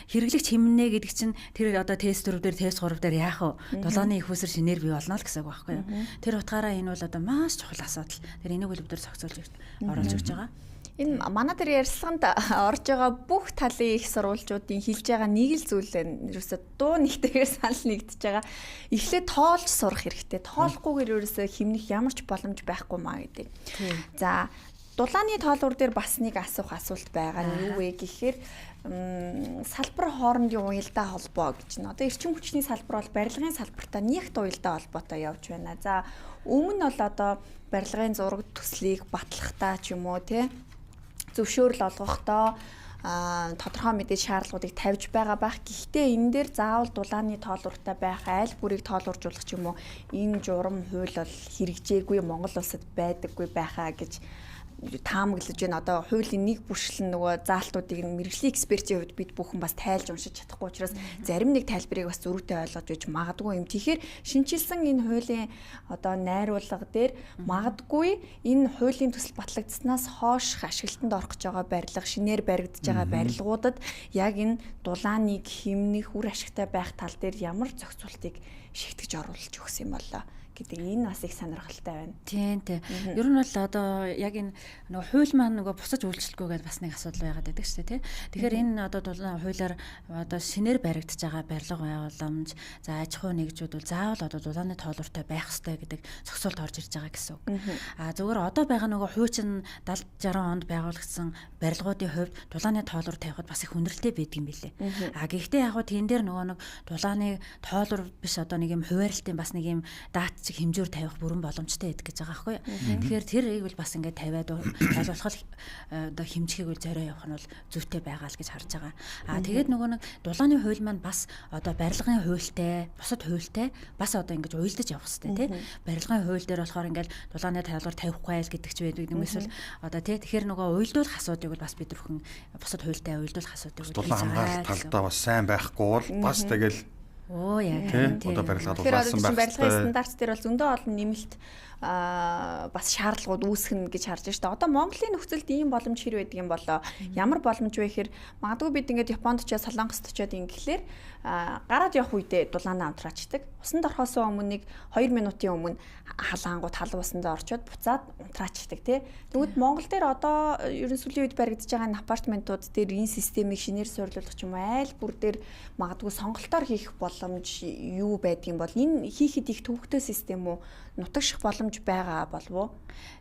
[SPEAKER 2] хэрэглэгч хэмнэнэ гэдэг чинь тэр одоо тест 4 дээр тест 3 дээр яах вэ? Дулааны их усэр шинээр бий болно л гэсэн үг байхгүй юу? Тэр утгаараа энэ бол одоо маш чухал асуудал. Тэр энийг бол бид нар зохицуулж оруулж өгч байгаа.
[SPEAKER 1] Энэ манай дээр ярилцлаганд орж байгаа бүх талын их сурвалжуудын хэлж байгаа нэг л зүйл байна. Ерөөсөө дуу нэгтэйгээр санал нэгдэж байгаа. Эхлээд тоолж сурах хэрэгтэй. Тоолохгүйгээр ерөөсөө хэмнэх ямар ч боломж байхгүй маа гэдэг. За дулааны тоолуур дээр бас нэг асуулт байгаа нь юу вэ гэхээр салбар хоорондын уялдаа холбоо гэж нэ. Одоо эрчим хүчний салбар бол барилгын салбартаа нэгт уялдаа холбоотой явж байна. За өмнө нь бол одоо барилгын зураг төслийг батлахтаа ч юм уу тий зөвшөөрөл олгохдоо тодорхой мэдээж шаардлагуудыг тавьж байгаа байх. Гэхдээ энэ дээр заавал дулааны тоолууртай байх, аль бүрийг тоолууржуулах ч юм уу энэ журам хууль бол хэрэгжээгүй, Монгол улсад байдаггүй байхаа гэж таамаглаж байна. Одоо хуулийн нэг бүршил нөгөө заалтуудыг мэргэжлийн экспертийн хувьд бид бүхэн бас тайлж уншиж чадахгүй учраас зарим нэг тайлбарыг бас зөрүүтэй ойлгож байж магадгүй юм. Тэгэхээр шинжилсэн энэ хуулийн одоо найруулга дээр магадгүй энэ хуулийн төсөл батлагдсанаас хойш ашиглалтанд орох гэж байгаа барилга, шинээр баригдаж байгаа барилгуудад яг энэ дулааныг хэмнэх, үр ашигтай байх тал дээр ямар зохицуултыг шигтгэж оруулж өгсөн юм болоо гэдэг энэ бас их сонирхолтой байна.
[SPEAKER 2] Тийм. Ер нь бол одоо яг энэ нөгөө хууль маань нөгөө бусаж үйлчлэлгүйгээд бас нэг асуудал байгаад байдаг шүү дээ, тий. Тэгэхээр энэ одоо хуулиар одоо шинээр баригдаж байгаа барилга байгууламж, за аж ахуй нэгжүүд бол заавал одоо дулааны тоолууртай байх ёстой гэдэг зохицуулт орж ирж байгаа гэсэн үг. Зөвхөн одоо байгаа нөгөө хуучин 70-60 онд байгуулагдсан барилгуудын хувьд дулааны тоолуур тавихад бас их хүндрэлтэй байдаг юм билээ. Гэхдээ яг хөө тэн дээр нөгөө нэг дулааны тоолуур биш одоо нэг юм хуваарлтын бас нэг юм дат хэмжүүр тавих бүрэн боломжтой байдаг гэж байгаа байхгүй юу. Тэгэхээр тэрийг бол бас ингээд тавиад ойлгох одоо хэмжихийг бол зорио явах нь бол зүйтэй байгаа л гэж харж байгаа. Тэгээд нөгөө нэг дулааны хууль маань бас одоо барилгын хуультай, бусад хуультай бас одоо ингэж уйлдаж явах хэрэгтэй тий. Барилгын хууль дээр болохоор ингээд дулааны тоолуур тавихгүй айл гэдэг ч байдаг юм эсвэл одоо тий. Тэгэхээр нөгөө уйлдуулах асуудыг бол бас бид бүхэн бусад хуультай уйлдуулах асуудыг бол
[SPEAKER 3] дулаан хамгаалалт талдаа бас сайн байхгүй бол бас тэгэл
[SPEAKER 2] яг
[SPEAKER 3] тийм. Одоо барилгаад
[SPEAKER 1] улаасан байх. Барилгын стандарт дээр бол зөндөө олон нэмэлт бас шаардлагууд үүсгэнэ гэж харж байна шүү дээ. Одоо Монголын нөхцөлд ийм боломж хэр байдаг юм болоо? Ямар боломж вэ гэхээр магадгүй бид ингээд Японд очиод Солонгост очиод ингэхлээр гараад явах үедээ дулаанаа унтраачдаг. Усанд орохоос өмнө 2 минутын өмнө халаангууд халуун усанд орчоод буцаад унтраачдаг тий. Тэгвэл Монгол дээр одоо ерөн сүүлийн үед баригдаж байгаа энэ апартментууд дээр энэ системийг шинээр суйрлуулах ч юм уу айл бүр дээр магадгүй сонголтоор хийх боломж юу байдгийг бол энэ хийхэд их төвөгтэй систем үү? Нутагших боломж байгаа болов уу?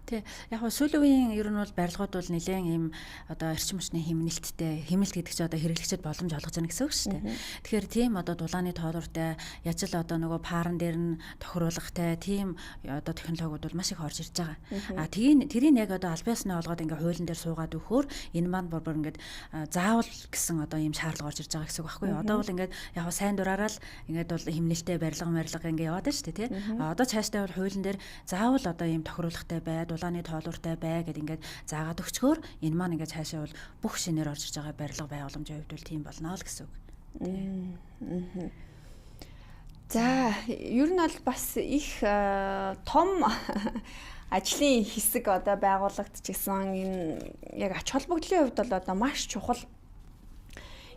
[SPEAKER 2] Тий. Яг нь сүүлийн үеийн ер нь бол барилгууд бол нэлээд ийм одоо эрчим хүчний хэмнэлт гэдэг чинь одоо хэрэглэгчд боломж олгож байна гэсэн үг шүү дээ. Тэгэхээр тийм одоо дулааны тоолууртай яаж л одоо нөгөө паран дээр нь тохируулахтай тийм одоо технологиуд бол маш их орж ирж байгаа. Тэрийг яг одоо аль биесны олгоод ингээ хуулийн дээр суугаад өгөхөөр энэ маань бүр ингээд заавал гэсэн одоо ийм шаардлага орж ирж байгаа гэсэн үг байхгүй юу? Одоо бол ингээд яг сайн дураараа л ингээд бол хэмнэлттэй барилга ингээ яваад байна шүү дээ, тий. Одоо цаашдаа бол хуулийн дээр заавал одоо ийм тохируулахтай бай, дулааны тоолууртай бай гэд ингээд заагаад өгчгөөр энэ маань ингээд цаашаа бол бүх шинээр орж ирж байгаа барилга байгууламжийн хувьд бол тийм болно л гэсэн үг.
[SPEAKER 1] За, ер нь бол бас их том ажлын хэсэг одоо байгуулагдчихсан энэ яг ач холбогдлын хувьд бол одоо маш чухал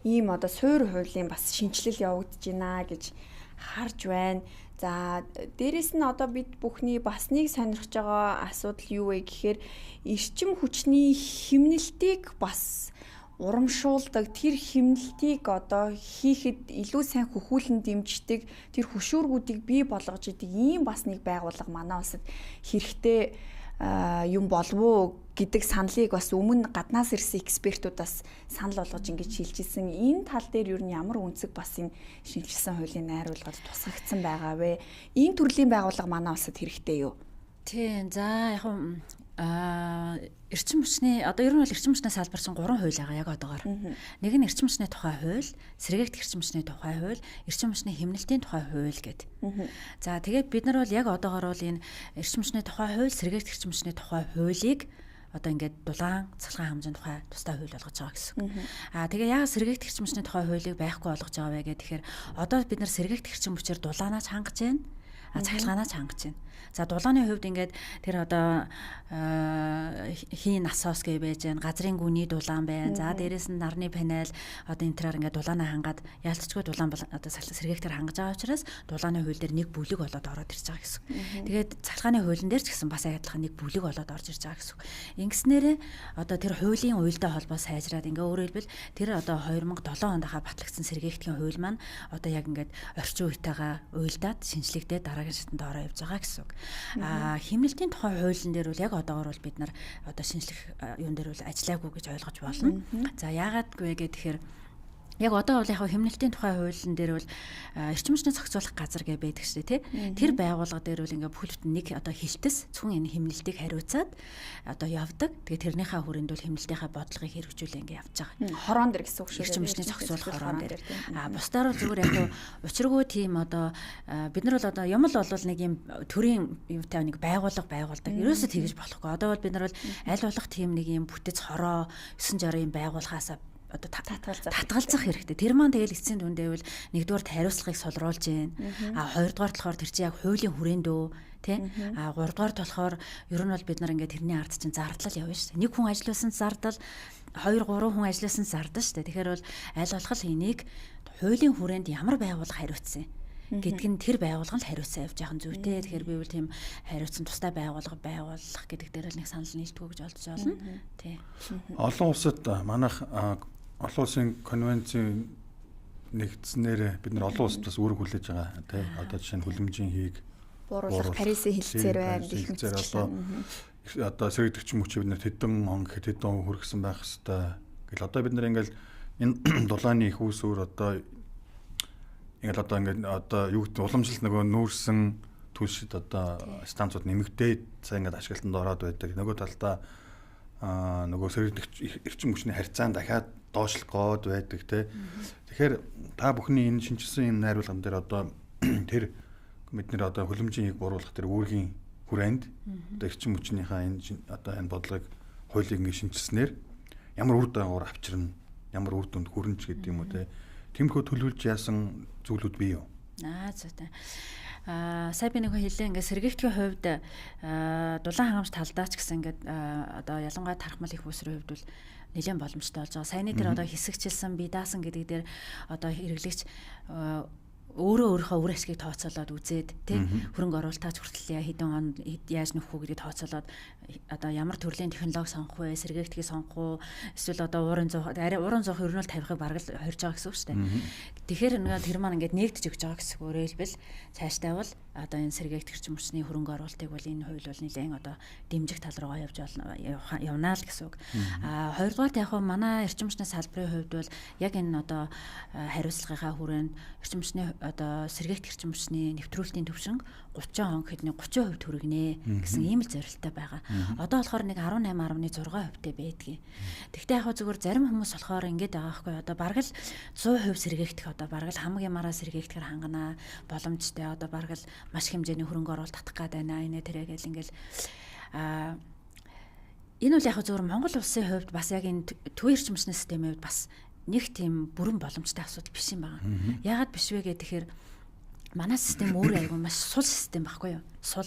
[SPEAKER 1] ийм одоо суурь хуулийн бас шинжилэл явагдаж байна гэж харж байна. За дээрэс нь одоо бид бүхний бас нэг сонирхож байгаа асуудал юу вэ гэхээр эрчим хүчний хэмнэлтийг бас урамшуулдаг, тэр хэмнэлтийг одоо хийхэд илүү сайн хөхүүлэн дэмждэг, тэр хөшүүргүүдийг бий болгож идэг ийм бас нэг байгууллага манай улсад хэрэгтэй юм болов уу гэдэг саналыг бас өмнө гаднаас ирсэн экспертуудаас санал болгож ингэж шилжүүлсэн. Энэ тал дээр юу н ямар үнцэг бас энэ шинжилсэн хуулийн найруулгад тусгагдсан байгаа вэ? Энэ төрлийн байгууллага манай улсад хэрэгтэй юу?
[SPEAKER 2] Тийм. За яг эрчим хүчний одоо ер нь бол эрчим хүчний салбар чинь 3 хууль байгаа яг одоогоор. Нэг нь эрчим хүчний тухай хууль, сэргээгт эрчим хүчний тухай хууль, эрчим хүчний хэмнэлтийн тухай хууль гэдэг. За тэгээд бид нар бол яг одоогоор бол энэ эрчим хүчний тухай хууль, сэргээгт эрчим хүчний тухай хуулийг одоо ингээд дулаан цалхаан хамжийн тухай тусдаа хууль болгож байгаа гэсэн. Тэгээ яг сэргээгт эрчим хүчний тухай хуулийг байхгүй болгож байгаа вэ гэхээр одоо бид нар сэргээгт эрчим хүчээр дулаанаа чангаж байна. Цахилгаанаа чангаж байна. За дулааны хувьд ингээд тэр одоо хийн насоос гэ байж байна. Газрын гүний дулаан байна. За дээрэс нь нарны панел одоо энэ тэрээр ингээд дулаанаа хангаад яалтчгүй дулаан бол одоо сэргээхтэр хангаж байгаа учраас дулааны хууль дээр нэг бүлэг болоод ороод ирж байгаа гэсэн. Тэгээд цалгааны хуулийн дээр ч гэсэн бас адилхан нэг бүлэг болоод орж ирж байгаа гэсэн. Ингэснээрээ одоо тэр хуулийн уялдаа холбоо сайжраад ингээ өөрөөр хэлбэл тэр одоо 2007 онд батлагдсан сэргээгтийн хууль маань одоо яг ингээд орчин үетэйгээ уялдаад шинжлэгдээд дараагийн шатанд ороо явж байгаа гэсэн үг. Хэмнэлтийн тухай хуулийн дээр бол яг одоогор бол бид нар одоо шинжлэх юун дээр бол ажиллаагүй гэж ойлгож болно. За яагаад вэ гэхээр яг одоо бол яг хэмнэлтийн тухай хуулийн дээр бол эрчим хүчний зохицуулах газар гэж байдаг шүү дээ, тий. Тэр байгууллага дээр бол ингээ бүхэл бүтэн нэг одоо хилтэс зөвхөн энэ хэмнэлтийг хариуцаад одоо явдаг. Тэгээ тэрнийхээ хүрээнд бол хэмнэлтийнхаа бодлогыг хэрэгжүүлээ ингээ явж байгаа.
[SPEAKER 1] Хороон дээр гэсэн үг шүү.
[SPEAKER 2] Эрчим хүчний зохицуулах хороон дээр. Бусдаар бол зүгээр яг учиргүй тийм одоо бид нар бол одоо юм л бол нэг юм төрийн юутай нэг байгууллага байгуулдаг. Ерөөсөө тэгэж болохгүй. Одоо бол бид нар бол аль болох тийм нэг юм бүтэц хороо 960 юм байгуулахаас одоо татгалзах хэрэгтэй. Тэр маань тэгэл эцсийн дүндээ бол нэгдүгээр хариуцлагыг солруулж байна. Хоёрдугаар болохоор тэр чинь яг хуулийн хүрээндөө тий. Гуравдугаар болохоор ер нь бол бид нар ингээд тэрний ард чинь зардлал явна шүү дээ. Нэг хүн ажилласан зардал, 2 3 хүн ажилласан зардал шүү дээ. Тэгэхээр бол аль болох энийг хуулийн хүрээнд ямар байгууллага хариуцсан гэдг нь тэр байгууллага нь хариуцсан явж байгаа зүйтэй. Тэгэхээр би бол тийм хариуцсан тустай байгууллага байгуулах гэдэг дээр л нэг санал нийлдэггүй гэж олдож байна. Тий.
[SPEAKER 3] Олон улсад манайх олон улсын конвенцийн нэгдснээр бид нар олон улсад бас үүрэг хүлээж байгаа тий. Одоо жишээ нь хүлэмжийн хийг
[SPEAKER 1] бууруулах Парисын хилцээр байна гэх мэт
[SPEAKER 3] одоо сэргээгчийн мөчөө бид нар хэдэн он гэхэд хэдэн он хүргэсэн байх хэвээр. Гэл одоо бид нар ингээл энэ дулааны их үүсвэр одоо ингээл одоо ингээд одоо юу гэдэг уламжлалт нөгөө нүүрсэн түлшид одоо станцууд нэмэгдээд цаа ингээд ашиглалтанд ороод байдаг. Нөгөө талдаа нөгөө сэргээгч эрчим хүчний харьцаан дахиад доошлох гээд байдаг те. Тэгэхээр та бүхний энэ шинжилсэн энэ найруулган дээр одоо тэр бидний одоо хөлөмжийн хийг бууруулах тэр үүргийн хүрээнд одоо эрчим хүчнийхээ энэ одоо энэ бодлогыг хуулийг ингэ шинжилснээр ямар үр дагавар авчирна, ямар үр дүнд хүрнэ ч гэдэг юм уу те. Тэмхүү төлөвлөж яасан зүйлүүд бий юу?
[SPEAKER 2] Зүйтэй. Сая би нэг хэлээ ингээд сэргээгтийн хувьд дулаан хангамж талдаа ч гэсэн ингээд одоо ялангуяа тархмал их үүсрийн хувьд бол нэлээд боломжтой болж байгаа. Саяны дээр одоо хэсэгчилсэн, бие даасан гэдэг дээр одоо хэрэглэгч өөрийнхөө үр ашгийг тооцоолоод үзээд тий хөрөнгө оруулалтаач хүртэл хэдэн он яаж нөхөх үү гэдгийг тооцоолоод одоо ямар төрлийн технологи сонгох вэ, сэргээгтгийг сонгох уу, эсвэл одоо уурын зуух ер нь бол тавихыг бараг л хорж байгаа гэсэн үг шүү дээ. Тэгэхээр тэр маань ингээд нэгдэж өгч байгаа гэсэн өөрөөр хэлбэл цаашдаа бол одоо энэ сэргээгт эрчим хүчний хөрөнгө оруулалтыг бол энэ хууль бол нэлээд одоо дэмжих тал руугаа явж явнаа л гэсэн үг. Хоёрдугаар яг манай эрчим хүчний салбарын хувьд бол яг энэ одоо хариуцлагынхаа хүрээнд эрчим хүчний одоо сэргээгт эрчим хүчний нэвтрүүлтийн төвшинг 30 он гэхэд 30% төрөгнэ гэсэн ийм л зорилттой байгаа. Одоо болохоор нэг 18.6% байдгийг. Тэгвэл яг зүгээр зарим хүмүүс болохоор ингэж байгаа байхгүй одоо бараг л 100% сэргээгдэх одоо бараг л хамгийн мараа сэргээгдэхэр ханганаа боломжтой одоо бараг л маш хэмжээний хөрөнгө оруулалт татах гээд байна. Энэ тэрэгэл ингээл энэ бол яг зөвхөн Монгол улсын хувьд бас яг энэ төвийн эрчим хүчний системийн хувьд бас нэг тийм бүрэн боломжтой асуудал биш юм байна. Яагаад биш вэ гэхээр манай систем өөрөө айгүй маш сул систем байхгүй юу? Сул.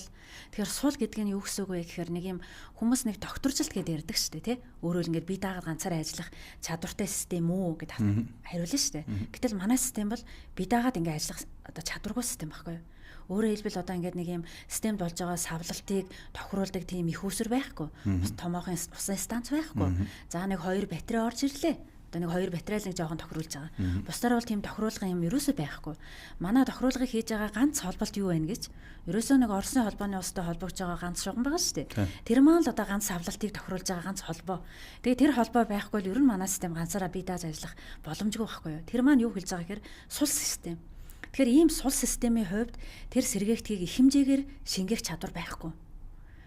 [SPEAKER 2] Тэгэхээр сул гэдэг нь юу гэсэн үг вэ гэхээр нэг юм хүмүүс нэг докторжилт гэдээ ярьдаг шүү дээ, тий? Өөрөөр ингээд бие даагаад ганцаараа ажиллах чадвартай систем үү гэдээ хариулна шүү дээ. Гэтэл манай систем бол бие даагаад ингээд ажиллах одоо чадваргүй систем байхгүй юу? Өөрөөр хэлбэл одоо ингээд нэг юм системд болж байгаа савлалтыг тохируулдаг тийм их усэр байхгүй. Томоохон усан станц байхгүй. За нэг 2 батарей орж ирлээ. Нэг 2 батарей нэг жоохон тохируулж байгаа. Бусдаар бол тийм тохируулгын юм ерөөсөө байхгүй. Манай тохируулгыг хийж байгаа ганц холболт юу вэ гэж? Ерөөсөө нэг Оросын холбооны улстай холбогдож байгаа ганц шугам байгаа шүү дээ. Тэр маань л одоо ганц савлалтыг тохируулж байгаа ганц холбоо. Тэгээ тэр холбоо байхгүй бол ер нь манай систем ганцаараа бие дааж ажиллах боломжгүй байхгүй юу? Тэр маань юу хэлж байгаа гэхээр сул систем. Тэгэхээр ийм сул системийн хувьд тэр сэргээгтгийг их хэмжээгээр шингээх чадвар байхгүй.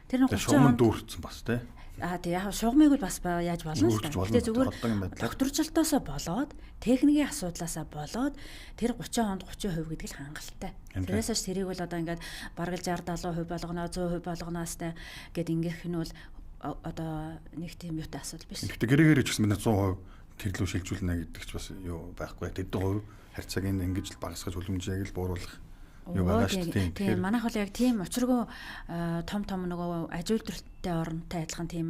[SPEAKER 2] Тэр нэг 30 он
[SPEAKER 3] дүүрсэн бас тий.
[SPEAKER 2] Тэг яг шугамыг бол бас яаж болно л та. Гэтэ зүгээр докторжилтоосоо болоод техникийн асуудлаасаа болоод тэр 30 онд 30% гэдэг л хангалттай. Тэрээс ч тэрийг бол одоо ингээд бараг 60-70% болгоно 100% болгоноостай гэд ингээх нь бол одоо нэг тийм юутай асуудал биш.
[SPEAKER 3] Гэтэ гэрээгээр ч гэсэн бид 100% тэрлүү шилжүүлнэ гэдэг ч бас юу байхгүй. Тэдэн хувь харьцааг ингэж л багасгаж хөлөмжийг л бууруулах юу байгаа шүү дээ.
[SPEAKER 2] Тийм манайх бол яг тийм учиргүй том нөгөө аж үйлдвэртэй орнтой адилхан тийм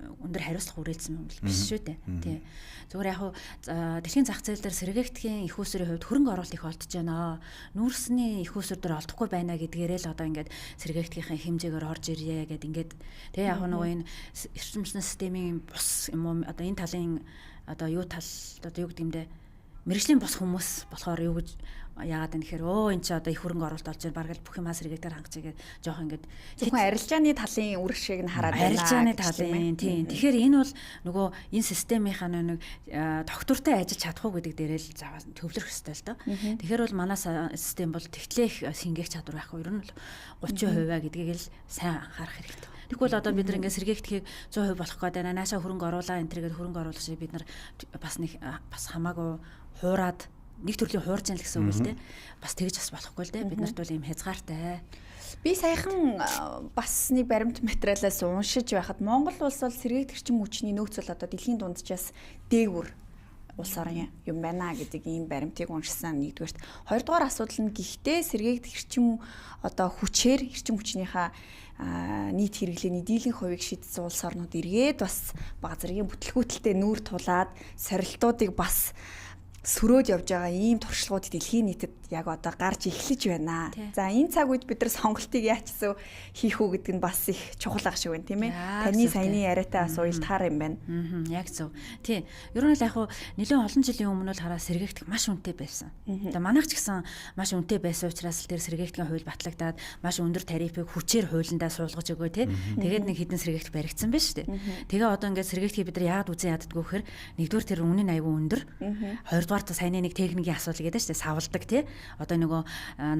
[SPEAKER 2] өндөр хариуцлага хүрээлсэн юм биш шүү дээ. Тий. Зүгээр яг дэлхийн зах зээл дээр сэргээгдэхин их усрын хувьд хөрөнгө оруулалт их олдож байна. Нүүрсний их уср дээр олдохгүй байна гэдгээрээ л одоо ингээд сэргээгдэхин хэмжээгээр орж ирье гэд ингээд тий яг нөгөө энэ эрчимчлийн системийн бус юм уу одоо энэ талын одоо юу тал одоо юу гэдэг юм бэ? Мэргэжлийн бос хүмүүс болохоор юу гэж яагаад энэ гэхээр энэ ч одоо их хөрөнгө оруулалт олж ир бараг бүх юм сэргээгээр хангацгээд жоох ингээд
[SPEAKER 1] зөвхөн арилжааны талын үр шиг нь хараад байна.
[SPEAKER 2] Арилжааны талын тийм. Тэгэхээр энэ бол нөгөө энэ системийнхаа нэг доктортой ажиллаж чадахгүй гэдэг дээрээ л төвлөрөх хэрэгтэй л доо. Тэгэхээр бол манай систем бол тэгтлэх сингээх чадвар байхгүй. Ер нь бол 30% гэдгийг л сайн анхаарах хэрэгтэй. Тэгвэл одоо бид нар ингээд сэргээгдэхийг 100% болох гээд байна. Наашаа хөрөнгө оруулаа энэ төргээд хөрөнгө оруулах шиг бид нар бас хамаагүй хуураад нэг төрлийн хуурж яана гэсэн үг л дээ. Бас тэгж бас болохгүй л дээ. Бид нарт бол ийм хязгаартай.
[SPEAKER 1] Би саяхан бас нэг баримт материалаас уншиж байхад Монгол улс бол сэргээгдэгчийн хүчний нөөц бол одоо дэлхийн дунджаас дээгүр улс орон юм байна гэдэг ийм баримтыг уншсан нэгдүгээрт. Хоёрдугаар асуудал нь гэхдээ сэргээгдэгчийн одоо хүчээр эрчим хүчнийхаа нийт хэрэглээний дийлэнх хувийг шийдсэн улс орнууд эргээд бас бага зэргийн бүтлгүүтэлтэй нүүр тулаад сорилтуудыг бас сөрөөд явж байгаа ийм туршлагууд дэлхийн нийтэд яг одоо гарч эхлэж байна. За энэ цаг үед бид нар сонголтыг яачсан хийх үү гэдэг нь бас их чухал ах шиг байна, тийм ээ. Таны саяны яриатай бас уялдахаар юм байна.
[SPEAKER 2] Яг зөв. Тийм. Ер нь л яг хуу нэлээд олон жилийн өмнө л хараа сэргээгдэх маш үнэтэй байсан. Тэгээ манайх ч гэсэн маш үнэтэй байсан учраас л тэр сэргээгдэхин хууль батлагдаад маш өндөр тарифыг хүчээр хуулиндаа суулгаж өгөө, тий. Тэгээд нэг хідэн сэргээгдэх баригдсан байна шүү дээ. Тэгээ одоо ингээд сэргээгдэхийг бид нар яагаад үзэн яддаггүй гэхээр нэгдүгээр тэр үнийн аюу өндөр. Хоёрдугаар та саяны нэг техникийн асуудал гэдэг шүү дээ. Савладаг, тий. Одоо нөгөө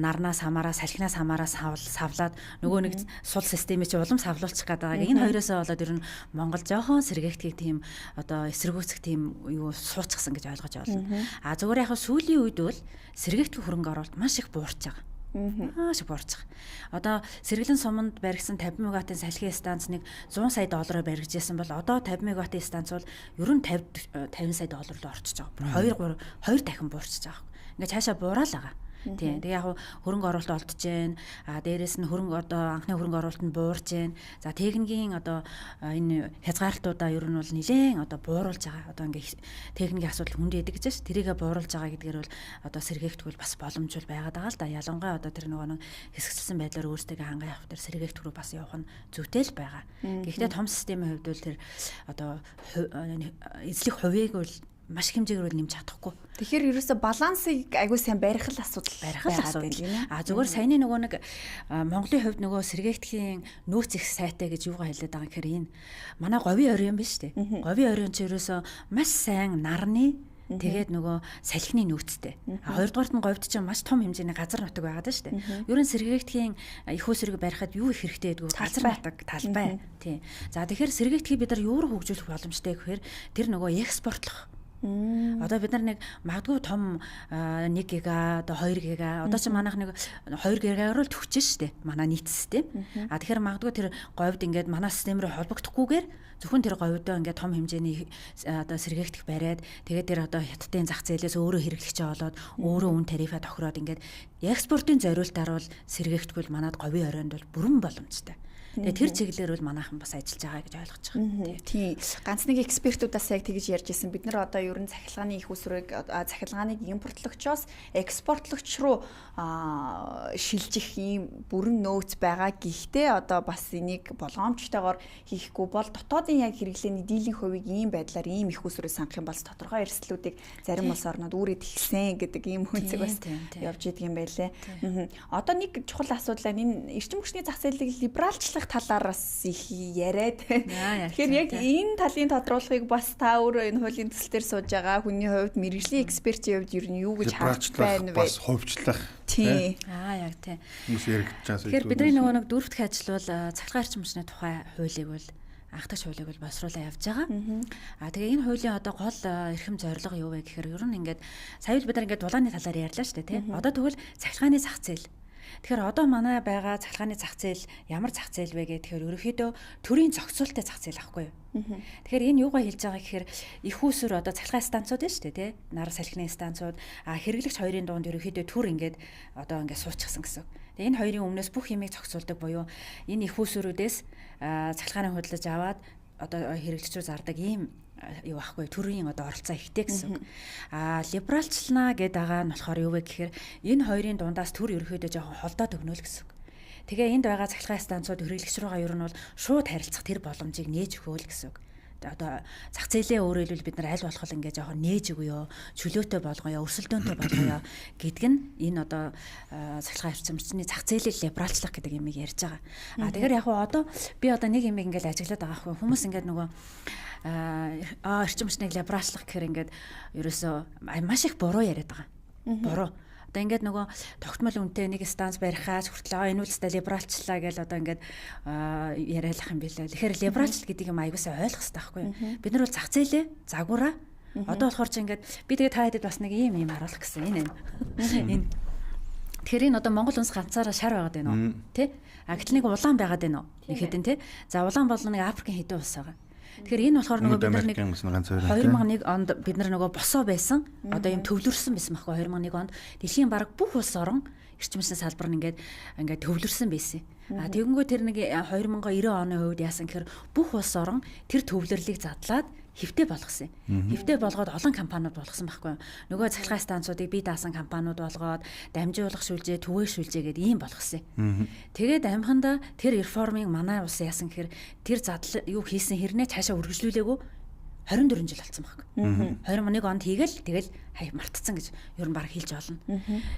[SPEAKER 2] нарнаас хамаараа салхинаас хамаараа савлаад нөгөө нэг сул системийг чи улам савлуулчих гээд байгаа. Энэ хоёроосоо болоод ер нь Монгол жоохон сэргээгдэхийг тийм одоо эсэргүүцэх тийм юу сууцсан гэж ойлгож байна. А зүгээр яг сүүлийн үед бол сэргээгдэх хөрөнгө оруулалт маш их буурч байгаа. Маш их буурч байгаа. Одоо сэргэлэн суманд баригдсан 50 мегаваттын салхин станцыг 100 сая доллараар баригдажсэн бол одоо 50 мегаваттын станц бол ер нь 50 сая доллар руу орчиж байгаа. 2 дахин буурч байгаа. Ингээ цаашаа буураад байгаа. Тийм. Тэгээ яг хөрөнгө оруулалт олдож байна. Дээрээс нь анхны хөрөнгө оруулалт нь буурж байна. За техникийн одоо энэ хязгаарлалтуудаа ер нь бол нэлээд одоо бууруулж байгаа. Одоо ингээ техникийн асуудал хүнд идэг гэж тэрийгэ бууруулж байгаа гэдгээр бол одоо сэргээгдэхүүл бас боломжтой байгаад байгаа л да. Ялангуяа одоо тэр нөгөө хэсэгчлсэн байдлаар өөрсдөө хангах явах тэр сэргээгдэх рүү бас явах нь зүйтэй л байгаа. Гэхдээ том системийн хувьд бол тэр одоо эзлэх хувийг бол маш хэмжээгээр нэмж чадахгүй.
[SPEAKER 1] Тэгэхээр ерөөсө балансыг агүй сайн барих л асуудал
[SPEAKER 2] байгаад байна. Зүгээр саяны нөгөө нэг Монголын хувьд нөгөө сэргээгдэхийн нөөц их сайтай гэж юугаа хэлээд байгаа гэхээр энэ манай говийн орон биш үү? Говийн орон ч ерөөсө маш сайн нарны тэгээд нөгөө салхины нөөцтэй. Хоёрдугаарт нь говьд чинь маш том хэмжээний газар нутаг байгаад байна шүү дээ. Ер нь сэргээгдэхийн их усрыг барихад юу их хэрэгтэй гэдгүү газар нутаг талбай. Тийм. За тэгэхээр сэргээгдэхийг бид нар юу руу хөгжүүлэх боломжтой гэхээр тэр нөгөө экспортлох. Одоо бид нар нэг магадгүй том 1 гига одоо 2 гига одоо ч манайх нэг 2 гигаар л төгчж штэ манай нийт систем. Тэгэхээр магадгүй тэр говьд ингээд манай систем рүү холбогдохгүйгээр зөвхөн тэр говьдоо ингээд том хэмжээний одоо сэргээгдэх бариад тэгээд тэр одоо хятадын зах зээлээс өөрөө хэрэглэгчээ болоод өөрөө үн тарифа тохироод ингээд экспортын зориултаар бол сэргээгдэхүүл манад говийн оройнд бол бүрэн боломжтой. Тэгээ тэр чиглэлээр бол манайхан бас ажиллаж байгаа гэж ойлгож байгаа.
[SPEAKER 1] Тийм. Ганц нэг экспертудаас яг тэгж ярьж ирсэн. Бид нар одоо ер нь цахилгааны их усрыг цахилгааныг импортлогчоос экспортлогч руу шилжих ийм бүрэн нөөц байгаа. Гэхдээ одоо бас энийг болгоомжтойгоор хийхгүй бол дотоодын яг хэрэглээний дийлэнх хувийг ийм байдлаар ийм их усрыг сангах юм бол тодорхой эрсдлүүдийг зарим улс орнууд үүрээд ихсэн гэдэг ийм үнцэг бас явж идэг юм байлээ. Одоо нэг чухал асуудал энэ эрчим хүчний зах зээлийг либералчлах талаараас их яриад байна. Тэгэхээр яг энэ талын тодруулахыг бас та өөрөө энэ хуулийн төсөл дээр сууж байгаа хүний хувьд мэргэжлийн экспертийн хувьд ер нь юу гэж харж байна вэ?
[SPEAKER 3] Бас хувьчлах.
[SPEAKER 2] Тийм. Яг тийм.
[SPEAKER 3] Хүмүүс яригдж байгаа.
[SPEAKER 2] Тэгэхээр бидний нөгөө нэг дөрөвдөх ажил бол цахилгаан эрчим хүчний тухай хуулийг бол анхдагч хуулийг бол боловсруулаад явж байгаа. Тэгээ энэ хуулийн одоо гол эрхэм зорилго юу вэ гэхээр ер нь ингээд сая бид нар ингээд дулааны талаар ярьлаа шүү дээ, тийм. Одоо тэгвэл цахилгааны зах зээл Тэгэхээр одоо манай байгаа цахилгааны зах зээл ямар зах зээл вэ гэхээр ерөөхдөө төрийн зохицуулалттай зах зээл ахгүй юу? Тэгэхээр энэ юугаа хэлж байгаа гэхээр их усүр одоо цахилгаан станцууд байна шүү дээ, тий? Нар салхины станцууд хэрэглэгч хоёрын дунд ерөөхдөө төр ингээд одоо ингээд суучихсан гэсэн. Тэгээ энэ хоёрын өмнөөс бүх юмыг зохицуулдаг буюу энэ их усүрүүдээс цахилгааны худалдаж аваад одоо хэрэглэгч рүү зардаг ийм юу ахгүй төрийн одоо оролцоо ихтэй гэсэн. Либералчлнаа гэдэг байгаа нь болохоор юу вэ гэхээр энэ хоёрын дундаас төр ерөөхдөө жоохон холдоод өгнө л гэсэн. Тэгээ энд байгаа цахилгаан станцууд хэрэглэгч рүүгээ ер нь бол шууд харилцах тэр боломжийг нээж өгөөл гэсэн. Одоо зах зээлээ өөрөөр хэлбэл бид нар аль болох ингээд жоохон нээж өгөө, чөлөөтэй болгоё, өрсөлдөөнтэй болгоё гэдг нь энэ одоо цахилгаан авчирчны зах зээлийг либералчлах гэдэг юмыг ярьж байгаа. Тэгэхээр яг одоо би одоо нэг юм ингээд ажиглаад байгаа хгүй хүмүүс ингээд нөгөө эрчим хүчнийг либералчлах гэхээр ингээд ерөөсөө маш их буруу яриад байгаа. Буруу. Одоо ингээд нөгөө тогтмол үнэтэй нэг станц барихаас хүртэл энэ үлстэй либералчлаа гэж одоо ингээд яриалах юм билээ. Тэгэхээр либералчл гэдэг юм аягуулсаа ойлгох хэрэгтэй байхгүй юу? Бид нар бол зах зээлээ загвараа одоо болохоор чи ингээд би тэгээ та хэдэд бас нэг юм харуулах гэсэн энэ. Тэгэхээр энэ одоо Монгол улс ганцаараа шар байгаад байна уу? Тэ? Гэтэл нэг улаан байгаад байна уу? Нэг хэдэн тэ? За улаан бол нэг Африкийн хэдэн улс байгаа. Тэгэхээр энэ болохоор нөгөө бид нар нэг 2001 онд бид нар нөгөө босоо байсан. Одоо юм төвлөрсөн байсан байхгүй 2001 онд дэлхийн бараг бүх улс орон эрчим хүчний салбар нь ингээд төвлөрсөн байсан. Тэгэнгүүт тэр нэг 2090 оны үед яасан гэхээр бүх улс орон тэр төвлөрлийг задлаад хэвтэй болгосон юм. Хэвтэй болгоод олон компаниуд болгосон байхгүй юу? Нөгөө цахилгаан станцуудыг бие даасан компаниуд болгоод дамжуулах шүлжээ, түвээ шүлжээ гэдэг ийм болгосон юм. Тэгээд амханда тэр реформыг манай улс яасан гэхээр тэр задал юу хийсэн хэрнээ цаашаа үргэлжлүүлээгүй 24 жил болсон байхгүй. 2001 онд хийгээл тэгэл мартцсан гэж ер нь баг хэлж олно.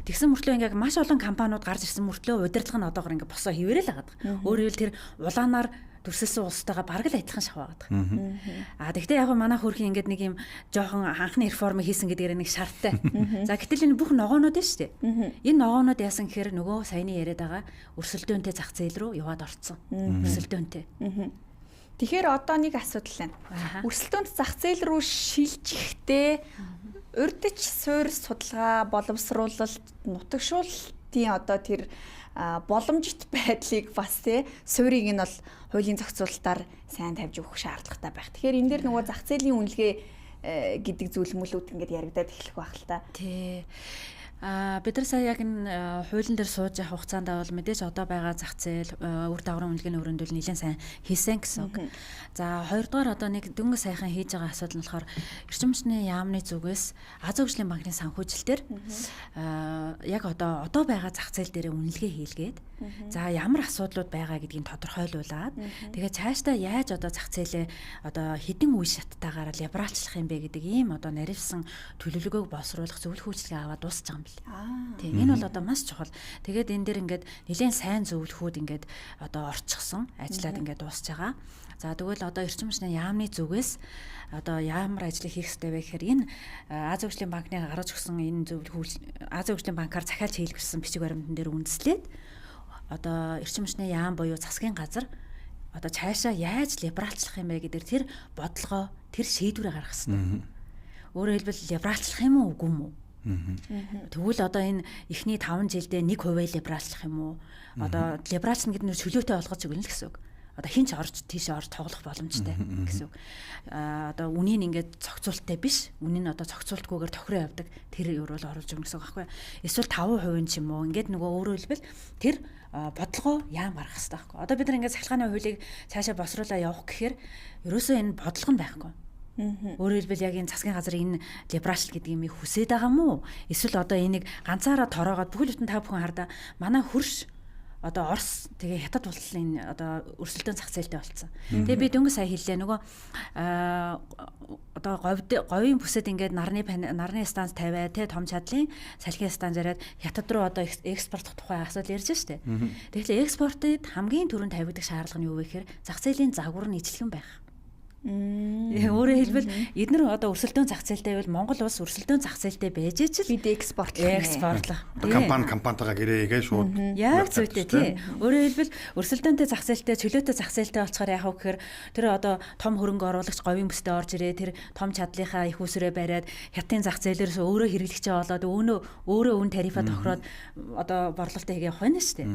[SPEAKER 2] Тэгсэн мөртлөө ингээд маш олон компаниуд гарч ирсэн мөртлөө удирдлага нь одоогор ингээд босоо хിവэрэл байгаа. Өөрөөр хэл тэр улаанаар дүрсэлсэн улстайгаа бараг л адилхан шаваагаад байгаа. Тэгвэл яг манай хөрхийн ингээд нэг юм жоохон анхны реформ хийсэн гэдгээр нэг шарттай. За гэтэл энэ бүх ногоонууд нь шүү дээ. Энэ ногоонууд яасан гэхээр нөгөө саяны яриад байгаа өрсөлдөөнтэй зах зээл рүү яваад орцсон. Өрсөлдөөнтэй.
[SPEAKER 1] Тэгэхээр одоо нэг асуудал байна. Өрсөлдөөнд зах зээл рүү шилжихдээ урьдч суурь судалгаа, боловсруулалт, нутагшуултын одоо тэр боломжит байдлыг бас суурийг нь бол хуулийн зохицуулалтаар сайн тавьж өгөх шаардлагатай байх. Тэгэхээр энэ дээр нөгөө зах зээлийн үнэлгээ гэдэг зүйл мөлүүд ингээд яригадаад эхлэх байх л та.
[SPEAKER 2] Тий. Бид нар сая яг энэ хуулийн дээр сууж явах хугацаанд бол мэдээж одоо байгаа зах зээл үр дагаврын үнэлгээний өрөөндөл нэлээд сайн хийсэн гэсэн үг. За хоёрдугаар одоо нэг дөнгөж сайхан хийж байгаа асуудал нь болохоор эрчим хүчний яамны зүгээс Аз хөгжлийн банкны санхүүжилтээр яг одоо байгаа зах зээл дээр үнэлгээ хийлгээд за ямар асуудлууд байгаа гэдгийг тодорхойлуулад тэгээд цаашдаа яаж одоо зах зээлээ одоо хэдэн үе шаттайгаар либералчлах юм бэ гэдэг ийм одоо наривсан төлөвлөгөөг боловсруулах зөвлөх үйлчлэгээ аваад дуусч байгаа юм. Тийм энэ бол одоо маш чухал. Тэгээд энэ дээр ингээд нэлээд сайн зөвлөхүүд ингээд одоо орчихсон, ажиллаад ингээд дуусч байгаа. За тэгвэл одоо эрчим хүчний яамны зүгээс одоо ямар ажлыг хийх ёстой вэ гэхээр энэ Аз хөгжлийн банкны гаргаж өгсөн энэ зөвлөх Аз хөгжлийн банкар захиалж хийлгэсэн бичиг баримтан дээр үндэслээд одоо эрчим хүчний яам буюу засгийн газар одоо цаашаа яаж либералчлах юм бэ гэдэг тэр бодлогоо тэр шийдвэрээ гаргах хэрэгтэй. Өөрөөр хэлбэл либералчлах юм уу үгүй юм уу? Тэгвэл одоо энэ эхний 5 жилдээ 1% либералчлах юм уу? Одоо либералчлна гэдэг нь чөлөөтэй болгож өгнө л гэсэн үг. Одоо хинч орж тийш орж тоглох боломжтой гэсэн үг. Одоо үнийн ингээд зохицуулттай биш. Үнийн одоо зохицуултгүйгээр тохироо явдаг тэр юурал оруулж өгнө гэсэн үг байхгүй. Эсвэл 5% ч юм уу. Ингээд нөгөө өөрөөр хэлбэл тэр бодлогоо яам гаргах хэрэгтэй байхгүй. Одоо бид нар ингээд цахилгааны хуулийг цаашаа босруулаад явах гэхээр ерөөсөө энэ бодлого нь байхгүй. Өөрөөр хэлбэл яг энэ засгийн газар энэ либералчл гэдэг юм хүсээд байгаа мó? Эсвэл одоо энийг ганцаараа тороогоод бүхэл бүтэн та бүхэн хардаа манай хөрш одоо Орос тэгээ хятад улсын одоо өрсөлдөөн зах зээлтэй болцсон. Тэгээ би дөнгөж сая хэллээ нөгөө одоо говийн бүсэд ингээд нарны станц тавиад тэ том чадлын салхины станц зараад хятад руу одоо экспортлох тухай асуудал ярьж штэ. Тэгэхээр экспортод хамгийн түрүүнд тавигдах шаардлага нь юу вэ гэхээр зах зээлийн загвар нь ижлэгэн байх. Өөрөөр хэлбэл эдгээр одоо өрсөлдөөн зах зээлтэй бол Монгол улс өрсөлдөөн зах зээлтэй байж ч
[SPEAKER 1] бид экспортлох.
[SPEAKER 3] Компанитайгаа гэрээгээ шууд.
[SPEAKER 2] Яг зүйтэй тий. Өөрөөр хэлбэл өрсөлдөөнтэй зах зээлтэй, чөлөөтэй зах зээлтэй болцохоор яах вэ гэхээр тэр одоо том хөрөнгө оруулагч говийн бүстэй орж ирээ, тэр том чадлынхаа их усрээ бариад хятадын зах зээлээс өөрөө хэрэглэгчээ болоод өөрөө үн тарифа тохироод одоо борлуулалтаа хийгээ явах нь шүү дээ.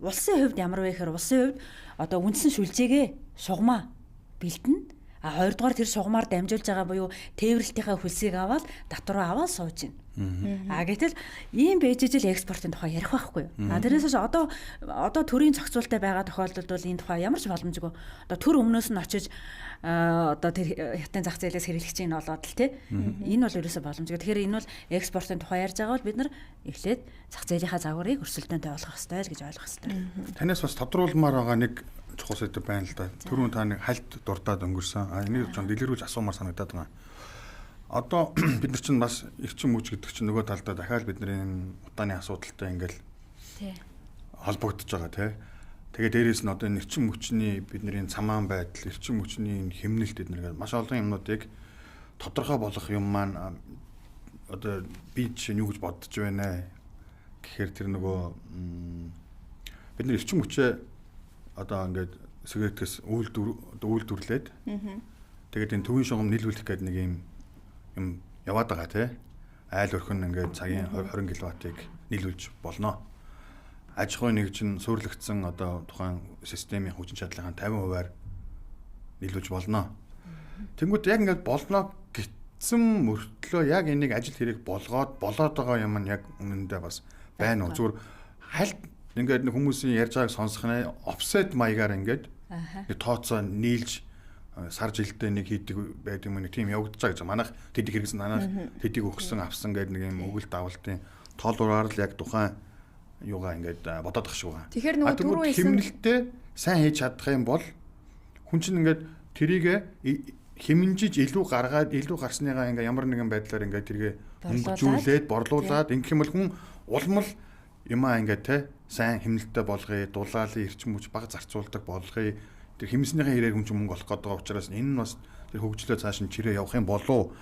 [SPEAKER 2] Улсын хувьд ямар вэ гэхээр улсын хувьд одоо үндсэн шүлжээгээ шугамаа бэлдэнэ. Хоёрдугаар тэр шугамаар дамжуулж байгаа буюу тээвэрлэлтийнхаа хөлсийг аваад татвар аваад сууж байна. Гэтэл ийм байж ижил экспортын тухай ярих байхгүй юу? Тэрээс одоо төрийн зохицуулалттай байгаа тохиолдолд бол энэ тухай ямар ч боломжгүй. Одоо төр өмнөөс нь очиж одоо тэр хятадын зах зээлээс хэрэглэгчийн олоод л тий. Энэ бол ерөөсөө боломжгүй. Тэгэхээр энэ бол экспортын тухай ярьж байгаа бол бид нар эхлээд зах зээлийнхаа загварыг өрсөлдөөнтэй болгох хэрэгтэй л гэж ойлгох хэрэгтэй.
[SPEAKER 3] Танаас бас тодруулмаар байгаа нэг чухал сэдв байна л да. Түрүүн та нэг хальт дурдаад өнгөрсөн. Энийг ч дэлгэрүүлж асуумаар санагдаад байгаа. Одоо бид нар чинь бас эрчим хүч гэдэг чинь нөгөө талдаа дахиад бидний утааны асуудалтай ингээл холбогдож байгаа тий. Тэгээ дээрээс нь одоо эрчим хүчний бидний цамаан байдал, эрчим хүчний хэмнэлт эднэргээд маш олон юмнуудыг тодорхой болгох юм маань одоо би чинь юу гэж бодож байна гэхээр тэр нөгөө бид нар эрчим хүчээ одоо ингээд сигаретээс үйлдвэрлээд тэгээд энэ төвийн шугам нийлүүлэх гэдэг нэг юм яваад байгаа тий. Айл өрхөн ингээд цагийн 20 кВт-ыг нийлүүлж болно. Аж ахуйн нэгжин суурилгдсан одоо тухайн системийн хүчин чадлынхаа 50%-аар нийлүүлж болно. Тэнгүүд яг ингээд болно гэтсэн мөртлөө яг энийг ажил хэрэг болоод байгаа юм нь яг үнэндээ бас байна уу? Зүгээр хальт ингээд нэг хүмүүсийн ярьж байгааг сонсох нь offset маягаар ингээд нэг тооцоо нийлж сар жилдээ нэг хийдэг байдаг юм нэг тийм явагдаж байгаа гэж манайх тэдийг хэрэгсэн манайх тэдийг өгсөн авсан гэдэг нэг юм өгөл давалтын тоолроор л яг тухайн юугаа ингээд бодоод ах шиг байгаа.
[SPEAKER 1] Тэгэхээр нөгөө түрүү
[SPEAKER 3] хэмнэлтээ сайн хийж чадах юм бол хүн чинь ингээд тэрийг хэмнжиж илүү гарсныгаа ингээд ямар нэгэн байдлаар ингээд тэргээ хөнгөлжүүлээд борлуулад ингэх юм бол хүн улмал юмаа ингээд те сайн хэмнэлттэй болгоё, дулаалын эрчим хүч бага зарцуулдаг болгоё. Тэр хэмнэснийхээ хэрээр хүн чинь мөнгө олох гээд байгаа учраас энэ нь бас тэр хөгжлөө цааш нь чирээ явах юм болов.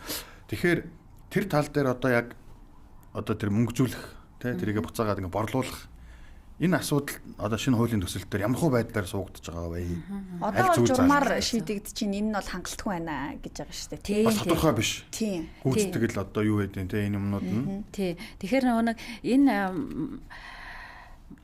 [SPEAKER 3] Тэгэхээр тэр тал дээр одоо яг одоо тэр мөнгөжүүлэх те тэрийг буцаагаад ингээд борлуулах энэ асуудал одоо шинэ хуулийн төсөл дээр ямар хөө байдлаар суугдаж байгаа вэ?
[SPEAKER 1] Одоо журмаар шийдэгдэж чинь энэ нь бол хангалтгүй байна гэж байгаа шүү дээ.
[SPEAKER 3] Бас тодорхой биш.
[SPEAKER 1] Тийм.
[SPEAKER 3] Гүйцэтгэл одоо юу гэдэг те энэ юмнууд нь.
[SPEAKER 2] Тий. Тэгэхээр нэг энэ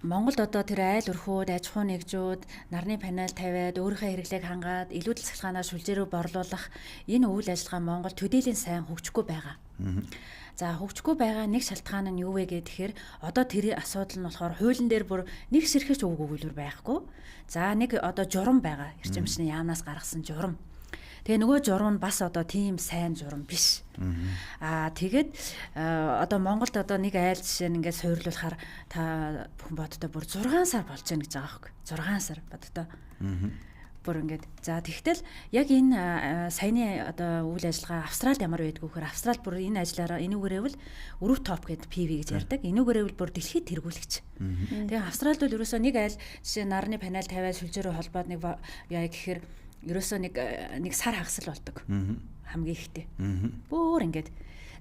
[SPEAKER 2] Монголд одоо тэр айл өрхүүд, аж ахуй нэгжүүд нарны панел тавиад өөрийнхөө хэрэглээг хангаад илүү цэцлэгаанаа сүлжээ рүү борлуулах энэ үйл ажиллагаа Монгол төдийлөн сайн хөгжихгүй байгаа. За хөгжихгүй байгаа нэг шалтгаан нь юу вэ гэхээр одоо тэр асуудал нь болохоор хуулийн дээр бүр нэг сэрхэж өгүүлбэр байхгүй. За нэг одоо журам байгаа. Эрчим хүчний яамнаас гаргасан журам. Тэгээ нөгөө журам нь бас одоо тийм сайн журам биш. Тэгээд одоо Монголд одоо нэг айл жишээ нь ингээд суйрлуулахаар та бүхэн боддоо бүр 6 сар болж байна гэж байгаа байхгүй. 6 сар боддоо. Бүр ингээд за тэгтэл яг энэ саяны одоо үйл ажиллагаа Австралид ямар байдг вэ гэхээр Австрал бүр энэ ажлаараа энүүгээрээ л өрөв топ гэдэг PV гэж ярьдаг. Энүүгээрээ л бүр дэлхийд тэргүүлэгч. Тэгээ Австралид бол ерөөсөө нэг айл жишээ нарны панел тавиад сүлжээрөө холбоод нэг яа гэхээр ерөөсөө нэг сар хагас л болдог. Хамгийн ихтэй. Бүр ингээд.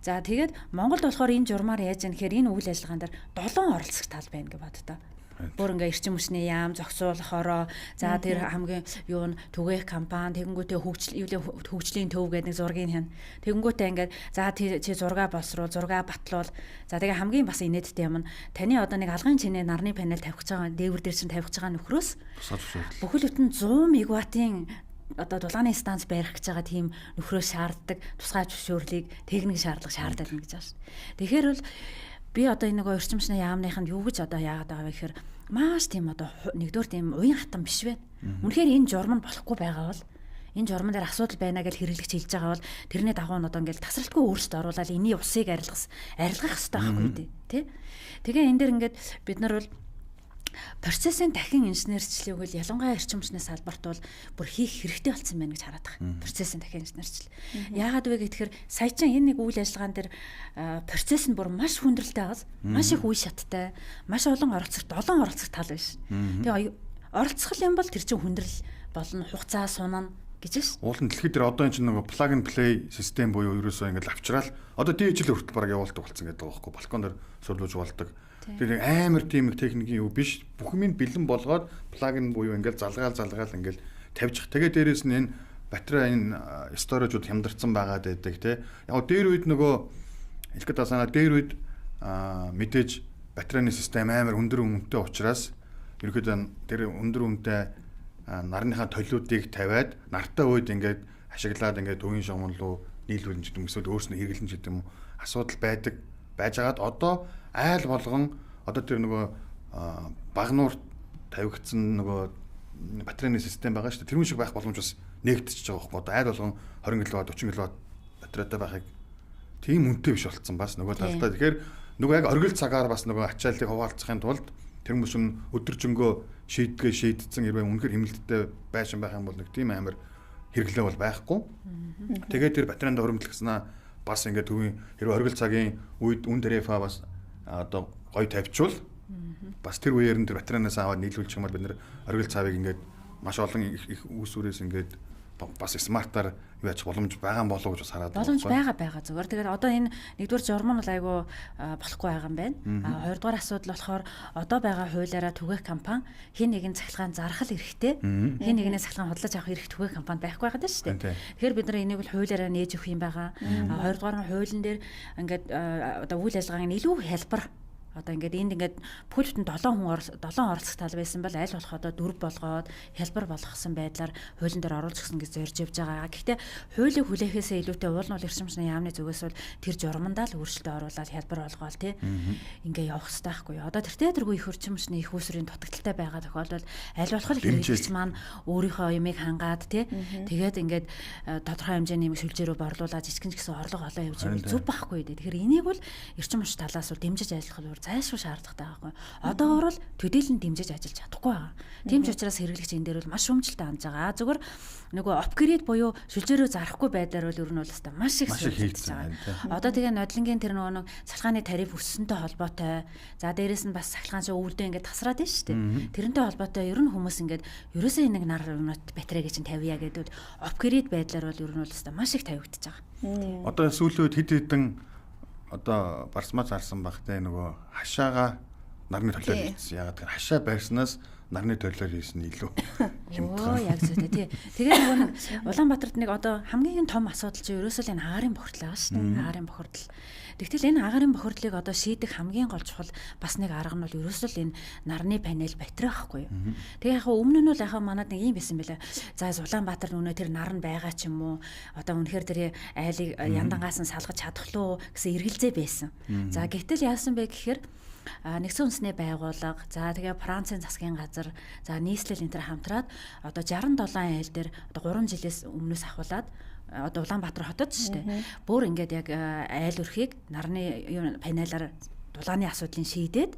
[SPEAKER 2] За тэгээд Монголд болохоор энэ журмаар яаж юм гэхээр энэ үйл ажиллагаан дээр 7 оролцох тал байна гэж боддоо. Бүр ингээ эрчим хүчний яам зохицуулахороо за тэр хамгийн юу н түгээх компани тэгэнгүүтээ хөгжлийн төв гэдэг нэг зургийг хань. Тэгэнгүүтээ ингээд за чи зураг боловсруул, зураг батлуул. За тэгээ хамгийн бас инээдтэй юм нь таны одоо нэг алгын чинээ нарны панел тавих гэж байгаа дээвэр дээр чинь тавих гэж байгаа нөхрөөс бүхэл бүтэн 100 мегаваттын одоо дулааны станц барих гэж байгаа тийм нөхрөө шаарддаг тусгай зөвшөөрлийг техник шаардлага шаарддаг юм гэж байна шүү. Тэгэхээр бол би одоо энэ нөгөө эрчим хүчний яамныханд юу гэж одоо яагаад байгаа вэ гэхээр маш тийм одоо нэгдүгээр тийм уян хатан биш байна. Үнэхээр энэ журам нь болохгүй байгаа бол энэ журман дээр асуудал байна гэж хэрэглэгч хэлж байгаа бол тэрний дагуу нь одоо ингээл тасралтгүй өөрчлөлт оруулаад эний усыг арилгах хэрэгтэй байхгүй тий. Тэгээ энэ дээр ингээд бид нар бол процессын дахин инженерчлийг бол ялангуяа эрчим хүчний салбарт бол бүр хийх хэрэгтэй болсон байна гэж хараад байгаа. Процессын дахин инженерчил. Яагаад вэ гэхээр сая чинь энэ нэг үйл ажиллагаан дээр процесс нь бүр маш хүндрэлтэй байгаас маш их үе шаттай, маш олон оролцох тал биш. Тэгээ оролцох юм бол тэр чинь хүндрэл болно, хугацаа сунана, гэж ш.
[SPEAKER 3] Уулын дэлхийд дээр одоо энэ чинь нөгөө plug and play систем буюу ерөөсөө ингээд авчраал одоо DHL хүртэл бараг явуулдаг болсон гэдэг байгаа байхгүй балкон дээр сурлууж болдог. Тэр амар тийм техникийн юу биш. Бүх юм бэлэн болгоод plug in буюу ингээд залгаал ингээд тавьчих. Тэгээ дээрээс нь энэ батарей энэ storage-уд хямдарсан байгаад байдаг тий. Яг дээр үед нөгөө хэлэхэд тасана дээр үед мэдээж батарейны систем амар өндөр үнэтэй учраас ерөөдөө тэр өндөр үнэтэй нарныхаа толиудыг тавиад нартай үед ингээд ашиглаад ингээд төвийн шугамн руу нийлүүлнэ гэдэг юм эсвэл өөрснөө хэрэглэн гэдэг юм асуудал байжгаад одоо айл болгон одоо тэр нөгөө багнуур тавигдсан нөгөө батарейны систем байгаа шүү дээ. Тэр шиг байх боломж бас нэгдчихэж байгаа байхгүй. Одоо айл болгон 20 кВт 40 кВт батарейтай байхыг тийм үнэтэй биш болцсон бас нөгөө талдаа. Тэгэхээр нөгөө яг оргил цагаар бас нөгөө ачаалтыг хуваалцахын тулд тэр хүмүүс нь өдөржингөө шийдсэн хэрвээ үнэхээр хэмнэлттэй байшин байх юм бол нэг тийм амар хэрэглээ бол байхгүй. Тэгээд тэр батарейнд хөрөмтлөгснаа бас ингээд төвийн хэрвээ оргил цагийн үед үн тарифа бас одоо гоё тавьчвал бас тэр үеэр нь тэр батарейнаас аваад нийлүүлчих юм бол бид нэр оргил цаавыг ингээд маш олон их үүсвэрээс ингээд бас смартаар юу яж боломж байгаа болов гэж бас хараад байна.
[SPEAKER 2] Боломж байгаа зүгээр. Тэгээд одоо энэ нэгдүгээр журам нь айгүй болохгүй байгаа юм байна. Хоёрдугаар асуудал болохоор одоо байгаа хуулиараа түгээх компани хин нэгэн цахилгаан зархал эрхтэй, хин нэгний цахилгаан худалдаж авах эрх түгээх компани байхгүй байгаа даа шүү дээ. Тэгэхээр бид нар энийг бол хуулиараа нээж өгөх юм байгаа. Хоёрдугаар нь хуулийн дээр ингээд одоо үйл ажиллагааны илүү хялбар одоо ингээд энд ингээд пүлтэн 7 оролцох тал байсан бол аль болох одоо 4 болгоод хялбар болгосон байдлаар хуулийн дээр оруулж гисэн гэж зорж явж байгаа. Гэхдээ хуулийг хүлээхээсээ илүүтэй уул нь эрчим хүчний яамны зүгээс бол тэр журмандаа л өөрчлөлтөд оруулаад хялбар болгоол тий ингээд явах хэрэгтэй байхгүй юу. Одоо тэр тэргүй их эрчим хүчний их үүсвэрийн дутагдaltaй байгаа тохиолдолд аль болох хэрэгжүүлэгч маань өөрийнхөө ямыг хангаад тий тэгээд ингээд тодорхой хэмжээний юм шүлжээрөө борлуулаад жижигэн ч гэсэн орлого олоо явж байгаа зүв байхгүй дээ. Тэгэхээр энийг бол эрчим хүч талаас бол дэмжиж ажиллах зайлшгүй шаардлагатай байхгүй. Одоогоор л төдийлөн дэмжиж ажиллаж чадахгүй байгаа. Тийм ч учраас хэрэглэгч энэ дээр бол маш шүүмжлэлтэй хандж байгаа. Зүгээр нөгөө апгрейд буюу шүлжээрөө зарахгүй байдлаар бол ер нь бол хэвээр маш их хийж байгаа. Одоо тэгээ нодлонгийн тэр нөгөө цалгааны тариф өссөнтэй холбоотой. За дээрэс нь бас цахилгаан шиг өвөлдөө ингээд тасраад байна шүү дээ. Тэрнтэй холбоотой ер нь хүмүүс ингээд ерөөсөө энэ нар батарейг чинь тавья гэдэг апгрейд байдлаар бол ер нь бол хэвээр маш их тавигдчихж байгаа.
[SPEAKER 3] Одоо сүүлийн үед хэд хэдэн одоо барсмаач харсан багтай нөгөө хашаага нарны төлөөр хийсэн. Ягаад гэвэл хашаа байрснаас нарны төлөөр хийсэн илүү хямдхан.
[SPEAKER 2] Яг зөв тий. Тэгээд нөгөө нэг Улаанбаатарт нэг одоо хамгийн том асуудал чинь ерөөсөө энэ агаарын бохирдол байгаа шүү дээ. Агаарын бохирдол. Тэгтэл энэ агаарын бохирдлыг одоо шийдэх хамгийн гол чухал бас нэг арга нь бол ерөөсөө энэ нарны панел батарей байхгүй юу. Тэгээ яг өмнө нь бол яг манад нэг юм байсан байлаа. За Улаанбаатар нүнэ тэр нар нь байгаа ч юм уу. Одоо үнэхээр тэр айлыг яндангаас нь салгаж чадах луу гэсэн эргэлзээ байсан. За гэтэл яасан бэ гэхээр нэгдсэн үндэсний байгууллага за тэгээ Францын засгийн газар за нийслэл энэ төр хамтраад одоо 67 айл дээр одоо 3 жилээс өмнөөс ахуулаад одоо Улаанбаатар хотод шүү дээ. Бүр ингээд яг айл өрхийг нарны панелаар дулааны асуудлыг шийдээд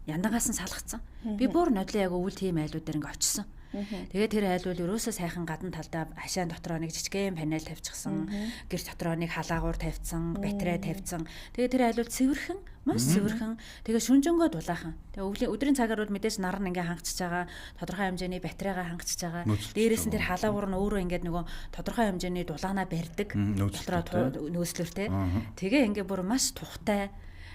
[SPEAKER 2] яндангаас нь салгацсан. Би бүр нодлын яг өвөл тийм айлууд дээр ингээд очсон. Тэгээд тэр айл бол ерөөсөө сайхан гадна талдаа хашаан дотроо нэг жижигхэн панел тавьчихсан. Гэр дотроо нэг халаагуур тавьсан, батарей тавьсан. Тэгээд тэр айл бол цэвэрхэн, маш цэвэрхэн. Тэгээд шүнжэнгөө дулаахан. Тэгээд өдрийн цагаар бол мэдээж нар нь ингээ хангачиж байгаа, тодорхой хэмжээний батарейгаа хангачиж байгаа. Дээрээс нь тэр халаагуур нь өөрөө ингээ нөгөө тодорхой хэмжээний дулаанаа барьдаг. Дотроо нөөцлөртэй. Тэгээ ингээ бүр маш тухтай.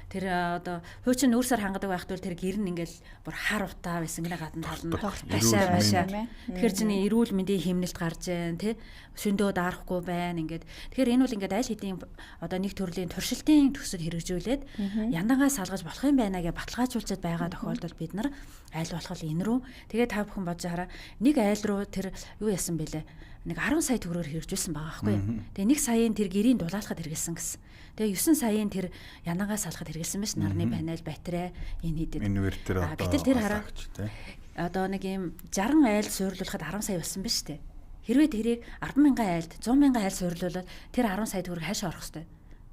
[SPEAKER 2] Тэр одоо хуучин нүүрсээр хангадаг байхад бол тэр гэр нь ингээл бүр хар утаа байсан гэнэ гадна тал нь хашаа. Тэгэхээр чиний эрүүл мэндийн хэмнэлт гарч जैन тий шөндөө даарахгүй байна ингээд. Тэгэхээр энэ бол ингээд аль хэдийн одоо нэг төрлийн туршилтын төсөд хэрэгжүүлээд яндангаа салгаж болох юм байна гэж баталгаажуулчиад байгаа тохиолдолд бид нар аль болох энэ рүү тэгээ та бүхэн бодож хараа нэг айл руу тэр юу яасан бэлээ нэг 10 сая төгрөгөөр хэрэгжүүлсэн байгаа байхгүй. Тэгээ 1 саяын тэр гэрийн дулаалахад хэрэгэлсэн гэсэн. Тэгээ 9 саяын тэр янангаа салахад хэрэгэлсэн биш нарны панел батарей энэ хийдэг.
[SPEAKER 3] Инвертер одоо
[SPEAKER 2] гэтэл тэр хараа одоо нэг юм 60 айл суурлуулахад 10 сая болсон биш үү? Хэрвээ тэрийг 10,000 айлд 100,000 айл суурлуулаад тэр 10 сая төгрөг хаашаа орох вэ?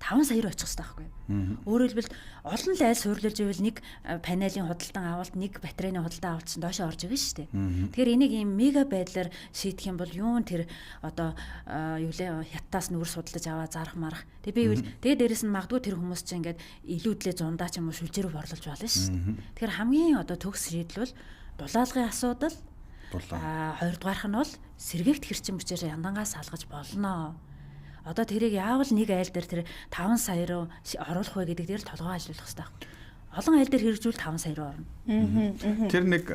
[SPEAKER 2] 5 сая руу очих хэрэгтэй байхгүй. Өөрөөр хэлбэл олон л айл суурлуулж ивэл нэг панелийн худалдан авалт нэг батарейны худалдан авалт чинь доошоо орж байгаа шүү дээ. Тэгэхээр энийг ийм мега байдлаар шийдэх юм бол юун тэр одоо юу лээ хятадаас нүүр судалж аваа зарах марах. Тэгээ би бол тэгээ дээрэс нь магадгүй тэр хүмүүс чинь ингээд илүүдлээ зундаа ч юм уу шүлжээрөө борлуулж болно шүү дээ. Тэгэхээр хамгийн одоо төгс шийдэл бол дулаалгын асуудал Хоёрдугаарх нь бол сэргээгт хэрчим бичээр яндангаас салгаж болно. Одоо тэрийг яавал нэг айл дээр тэр 5 сая руу оруулах вэ гэдэг дээр толгой ажиллуулах хэрэгтэй байхгүй. Олон айл дээр хэрэгжүүл 5 сая руу орно.
[SPEAKER 3] Тэр нэг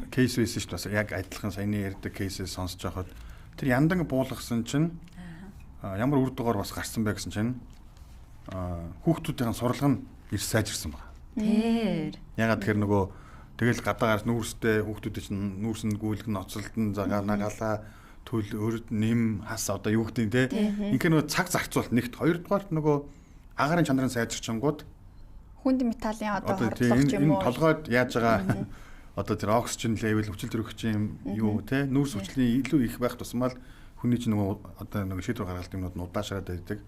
[SPEAKER 3] кейс байсан шүү дээ. Яг адилхан саяны ярьдаг кейсээ сонсож байхад тэр яндан буулгасан чинь ямар үр дугаар бас гарсан бэ гэсэн чинь хүүхдүүдийн суралга нь ирс сайжирсан байна.
[SPEAKER 2] Тэр.
[SPEAKER 3] Ягаад тэгэхээр нөгөө тэгэл гадаагаас нүүрстэй хүүхдүүд чинь нүүрсэнд гүйлг ноцолдон нагалаа төл өрд нэм хас одоо юу гэдэг те. Ингээ нөгөө цаг зарцуулт нэгт хоёрдугаарт нөгөө агарын чанарын сайжирчингууд
[SPEAKER 1] хүнд металлын одоо хордлого ч юм уу
[SPEAKER 3] энэ толгойд яаж байгаа одоо тэр оксижен левел хүчил төрөгчийн юу те нүүрс хүчлийн илүү их байх тусмаа хүний чинь нөгөө одоо нөгөө шийдвэр гаргалт юмнууд нь удаашраад байдаг.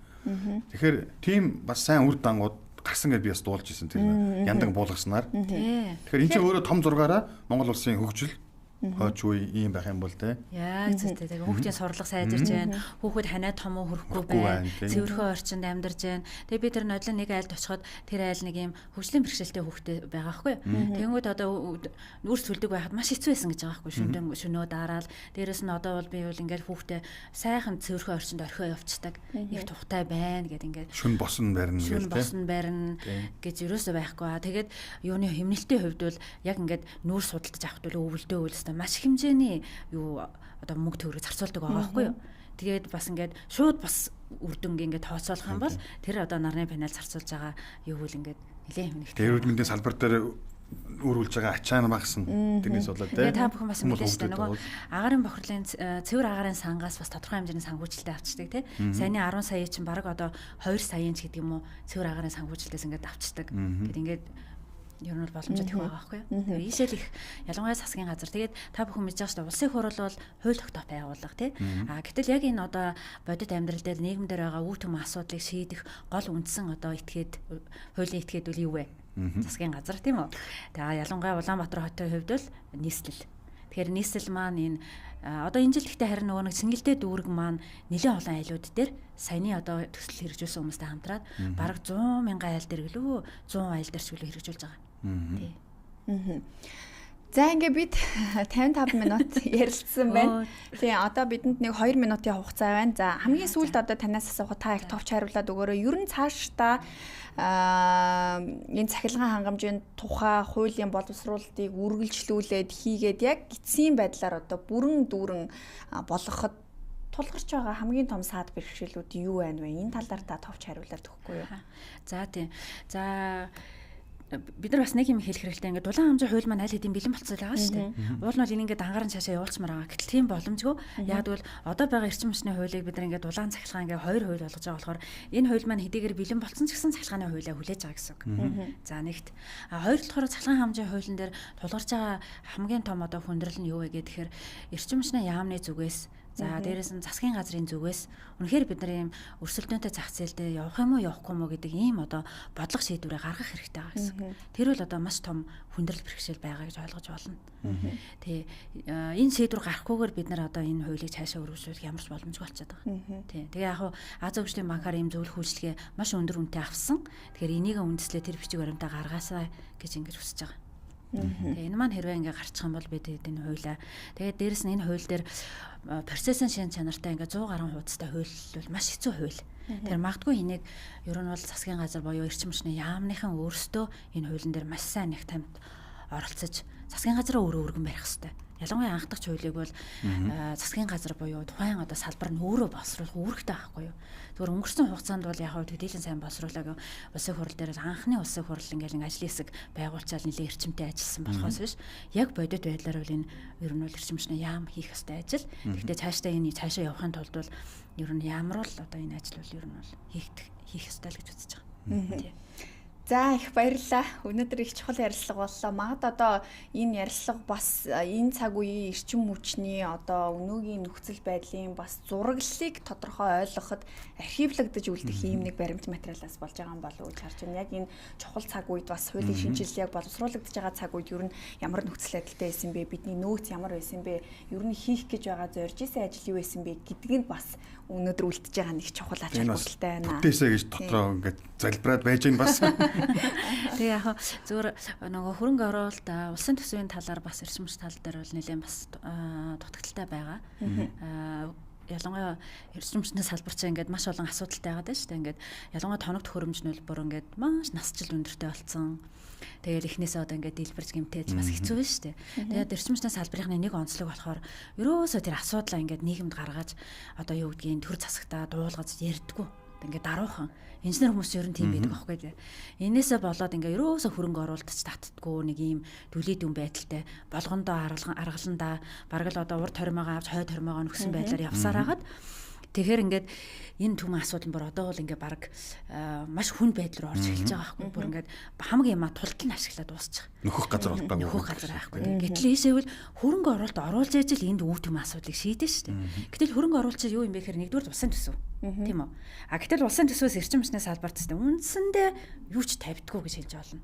[SPEAKER 3] Тэгэхээр тийм бас сайн үр дангууд гарсан гэж би бас дуулж ирсэн тэр яндаг буулгаснаар. Тэгэхээр энэ чинь өөрөө том зургаараа Монгол улсын хөгжил хойч үе ийм байх юм бол те.
[SPEAKER 2] Яг зөв те. Хүүхдийн сурлага сайжирч байна. Хүүхэд ханаа том уу хөрөхгүй байна. Цэвэрхэн орчинд амьдарч байна. Тэгээ би тэр нодлон нэг айлд очиход тэр айл нэг ийм хөгжлийн бэрхшээлтэй хүүхдээ байгаа байхгүй юу. Тэнгүүд одоо нүүрс төлдөг байхад маш хэцүү байсан гэж байгаа байхгүй юу. Шөнөө дараал. Дээрээс нь одоо бол би бол ингээд хүүхдээ сайхан цэвэрхэн орчинд орхио явцдаг. Их тухтай байна гэд ингээд
[SPEAKER 3] шүн босон барина
[SPEAKER 2] шүн босон барина гэж юусоо байхгүй. Тэгээд юуны хэмнэлтийн хувьд бол яг ингээд нүүрс судалдаж авахд бол өвөлдөө өвлөс маш хэмжээний юу одоо мөнгө төгрөг зарцуулдаг байгаа байхгүй юу. Тэгээд бас ингээд шууд бас үр дүнг ингээд тооцоолох юм бол тэр одоо нарны панел зарцуулж байгаа юу үл ингээд нэлээд хэмнэх.
[SPEAKER 3] Тэр эрүүл мэндийн салбар дээр өөрүүлж байгаа ачаа нь багсан. Тэрнээс болоод тийм.
[SPEAKER 2] Та бүхэн бас мэдээж та нөгөө агарын бохирлын цэвэр агарын сангаас бас тодорхой хэмжээний санхүүжилтээ авчдаг тийм. Саяны 10 сая чинь бараг одоо 2 саяын ч гэдэг юм уу цэвэр агарын санхүүжилтээс ингээд авчдаг. Гэт ингээд ер нь бол боломжтой их байгаа байхгүй юу. Ийшэл их ялангуяа засгийн газар. Тэгээд та бүхэн мэдж байгаа шүү дээ. Улсын хурал бол хууль тогтоох байгууллага тий. Гэтэл яг энэ одоо бодит амьдрал дээр нийгэмдэр байгаа үр төм асуудлыг шийдэх гол үндсэн одоо этгээд хуулийн этгээд бол юу вэ? Засгийн газар тийм үү. Тэгээ ялангуяа Улаанбаатар хотын хувьд бол нийслэл. Тэгэхээр нийслэл маань энэ одоо энэ жил ихтэй харин нөгөө нэг цэнгэлдээ дүүрэг маань нэлээд олон айлууд дээр саяны одоо төсөл хэрэгжүүлсэн хүмүүстэй хамтраад бараг 100 мянган айл дээр гэлөө 100 айл дээр ч гэлөө хэрэгжүүлж байгаа. Тий.
[SPEAKER 1] За ингээ бид 55 минут ярилцсан байна. Тэгээ одоо бидэнд нэг 2 минутын хугацаа байна. За хамгийн сүүлд одоо танаас асуухад та их товч хариулаад өгөөрэй. Ер нь цаашдаа энэ цахилгаан хангамжийн тухай хуулийн боловсруулалтыг үргэлжлүүлээд хийгээд яг эцсийн байдлаар одоо бүрэн дүүрэн болгоход тулгарч байгаа хамгийн том саад бэрхшээлүүд юу байна вэ? Энэ талаар та товч хариулаад өгөхгүй юу?
[SPEAKER 2] За тийм. За бид нар бас нэг юм хэлэх хэрэгтэй. Ингээд дулаан хамжаа хууль маань аль хэдийн бэлэн болцсон байгаа шүү дээ. Уул нь бол энийг ингээд анхааран цаашаа явуулчмаар байгаа. Гэтэл тийм боломжгүй. Яг тэгвэл одоо байгаа эрчим хүчний хуулийг бид нар ингээд дулаан цахилгаан ингээд хоёр хууль болгож байгаа болохоор энэ хууль маань хэдийгээр бэлэн болцсон ч гэсэн цахилгааны хуулиа хүлээж байгаа гэсэн үг. За нэгт. Хоёр талаараа цахилгаан хамжаа хуулийн дээр тулгарч байгаа хамгийн том одоо хүндрэл нь юу вэ гэхээр эрчим хүчний яамны зүгээс за дээрээс нь засгийн газрын зүгээс үнэхээр бид нар ийм өрсөлдөөнтэй зах зээлдээ явах юм уу явахгүй юм уу гэдэг ийм одоо бодлого шийдвэрээ гаргах хэрэгтэй байгаа гэсэн. Тэр бол одоо маш том хүндрэл бэрхшээл байгаа гэж ойлгож байна. Тэгээ энэ шийдвэр гарахгүйгээр бид нар одоо энэ хуулийг цаашаа өргөжүүлэх ямар ч боломжгүй болчиход байгаа. Тэгээ яг хуу Азийн хөгжлийн банкаар ийм зөвлөх үйлчлэгээ маш өндөр үнэтэй авсан. Тэгэхээр энийг үндэслээ тэр бичиг баримтаа гаргаасаа гэж ингэж хүсэж байгаа. Тэгээ энэ маань хэрвээ ингээ гарчих юм бол бид энэ хуулиа тэгээд дээрэс нь энэ хууль дээр процессын шин чанартай ингээ 100 гаруй хуудастай хууль бол маш хэцүү хууль. Тэгэхээр магадгүй энийг ер нь бол засгийн газар буюу эрчим хүчний яамныхан өөрсдөө энэ хуулийн дээр маш сайн их тамд оролцож засгийн газраа өөрөө өргөн барих хэрэгтэй. Ялангуяа анх дахь хуулийг бол засгийн газар буюу тухайн одоо салбар нь өөрөө боловсруулах үүрэгтэй байхгүй юу. Зүгээр өнгөрсөн хугацаанд бол яг төдийлөн сайн боловсруулаг улсын хурал дээр анхны улсын хурал ингээл ажлын хэсэг байгуулчаал нэлээд эрчимтэй ажилласан болохоос биш. Яг бодит байдлаар бол энэ ер нь бол эрчим хүчний яам хийх ёстой ажил. Гэхдээ цаашаа явахын тулд бол ер нь ямар л одоо энэ ажил бол ер нь бол хийх ёстой л гэж үзэж байгаа. Тийм.
[SPEAKER 1] За их баярлалаа. Өнөөдөр их чухал ярилцлага боллоо. Магад одоо энэ ярилцлага бас энэ цаг үеийн эрчим хүчний одоо өнөөгийн нөхцөл байдлын бас зураглалыг тодорхой ойлгоход архивлагдаж үлдэх ийм нэг баримт материалаас болж байгаа юм болов уу гэж харж байна. Яг энэ чухал цаг үед бас хуулийн шинжилэл яг боловсруулагдаж байгаа цаг үед ер нь ямар нөхцөл байдалтай байсан бэ? Бидний нөөц ямар байсан бэ? Ер нь хийх гэж байгаа зорж исэн ажил юу байсан бэ гэдгийг бас өнөөдөр үлдэж байгаа нэг чухал ач холбогдолтой байна.
[SPEAKER 3] Бүтээсэ гэж дотроо ингээд залбираад байж гин бас.
[SPEAKER 2] Тэгээ яг зүгээр нөгөө хөрөнгө оруулалт улсын төсвийн талаар бас эрчимч тал дээр бол нэлээд бас дутагдaltaй байгаа. Ялангуяа эрчимчний салбар чинь ингээд маш олон асуудалтай байгаа даа шүү дээ. Ингээд ялангуяа тоног төхөөрөмж нь бүр ингээд маш насжил өндөртэй болсон. Тэгээд эхнээсээ одоо ингээд дэлбэрж гэмтээж бас хэцүү байна шүү дээ. Тэгээд эрчимчний салбарын нэг онцлог болохоор ерөөсөө тэр асуудлаа ингээд нийгэмд гаргаж одоо юу гэдгийг төр засагтаа дуулгаж ярьдгүү. Ингээд даруухан инженер хүмүүс ер нь тийм байдаг аахгүй. Энээсээ болоод ингээ ерөөсө хөрөнгө оруулалтч татдаггүй нэг ийм дүлийдүн байдалтай болгондоо аргаландаа бараг л одоо урд хоримоогоо авч хойд хоримоогоо нөхсөн байдлаар явсаар хагаад тэгэхээр ингээд энэ түмэн асуудал бүр одоо бол ингээ бараг маш хүн байдал руу орж эхэлж байгаа аахгүй. Бүр ингээд хамгийн юм тултал нь ашиглаад дуусчих.
[SPEAKER 3] Нөхөх газар болтойгоо.
[SPEAKER 2] Нөхөх газар байхгүй. Гэтэл ийшээвэл хөрөнгө оруулалт оруулж ижил энд үе түмэн асуудлыг шийдэн шүү дээ. Гэтэл хөрөнгө оруулалт юу юм бэ гэхээр нэгдүгээр улсын төсөв. Тийм үү? Гэтэл улсын төсвөөс эрчимчний салбарт тест үндсэндээ юу ч тавьдгүй гэж хэлж болно.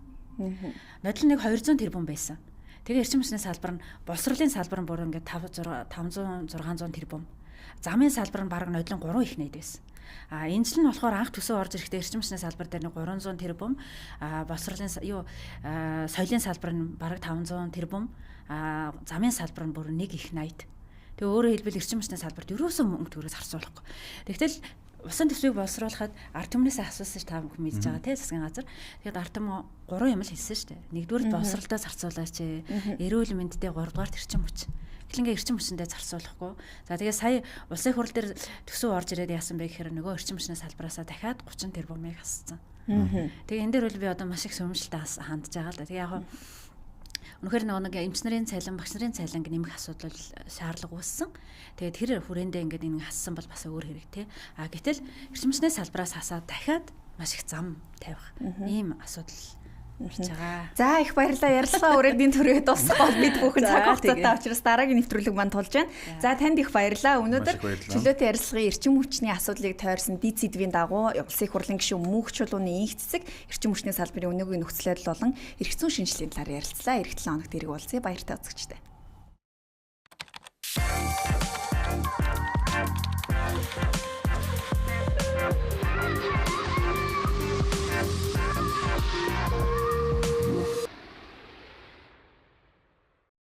[SPEAKER 2] Нодлон нэг 200 тэрбум байсан. Тэгээ эрчимчний салбар нь боловсролын салбар нь бүр ингээд 500 600 тэрбум. Замын салбар нь бараг нодлон 3 их найд байсан. Энэ жил нь болохоор анх төсөө орж ирэхдээ эрчимчний салбар дээр нэг 300 тэрбум, боловсролын соёлын салбар нь бараг 500 тэрбум, замын салбар нь бүр 1 их найд. Тэгээ өөрөөр хэлбэл эрчимчний салбарт ерөөсөө мөнгө төгрөг зарцуулахгүй. Тэгтэл усан төсвийг боловсруулахад ард түмнээс асуусан ш та бүхэн мэдж байгаа тий засгийн газар. Тэгээд ард түмэн 3 юм л хэлсэн шүү дээ. Нэгдүгээр боловсролдоо зарцуулаач, эрүүл мэндэд 3 дугаар эрчим хүч. Эхлэнгээ эрчим хүчиндээ зарцуулахгүй. За тэгээ сая улсын хурал дээр төсөв орж ирээд яасан бэ гэхээр нөгөө эрчим хүчний салбараасаа дахиад 30 тэрбумыг хассан. Тэгээ энэ дээр бол би одоо маш их сөмжилтэй хандж байгаа л да. Тэгээ яг үнэхээр нэг эмчнэрийн цалин, багш нарын цалин нэмэх асуудал шаардлага үүссэн. Тэгээд тэр хүрээндээ ингээд энэ хассан бол бас өөр хэрэг тий. Гэтэл эрчимчний салбараас хасаад дахиад маш их зам тавих ийм асуудал ирж байгаа.
[SPEAKER 1] За их баярлалаа. Ярилцлага өрөөдийн төрөө дуусах бид бүхэн цаг хугацаатай учраас дараагийн нэвтрүүлэг манд тулж байна. За танд их баярлалаа. Өнөөдөр чөлөөтэй ярилцлагын эрчим хүчний асуудлыг тойрсон дид сэдвийн дагуу улсын хурлын гишүүн Мөнх чулууны инх цэцэг эрчим хүчний салбарын өнөөгийн нөхцөл байдал болон эрх зүйн шинжилгээний талаар ярилцлаа. Эх 7 хоногт хэрэг уулзъя. Баяртай үзэгчдээ.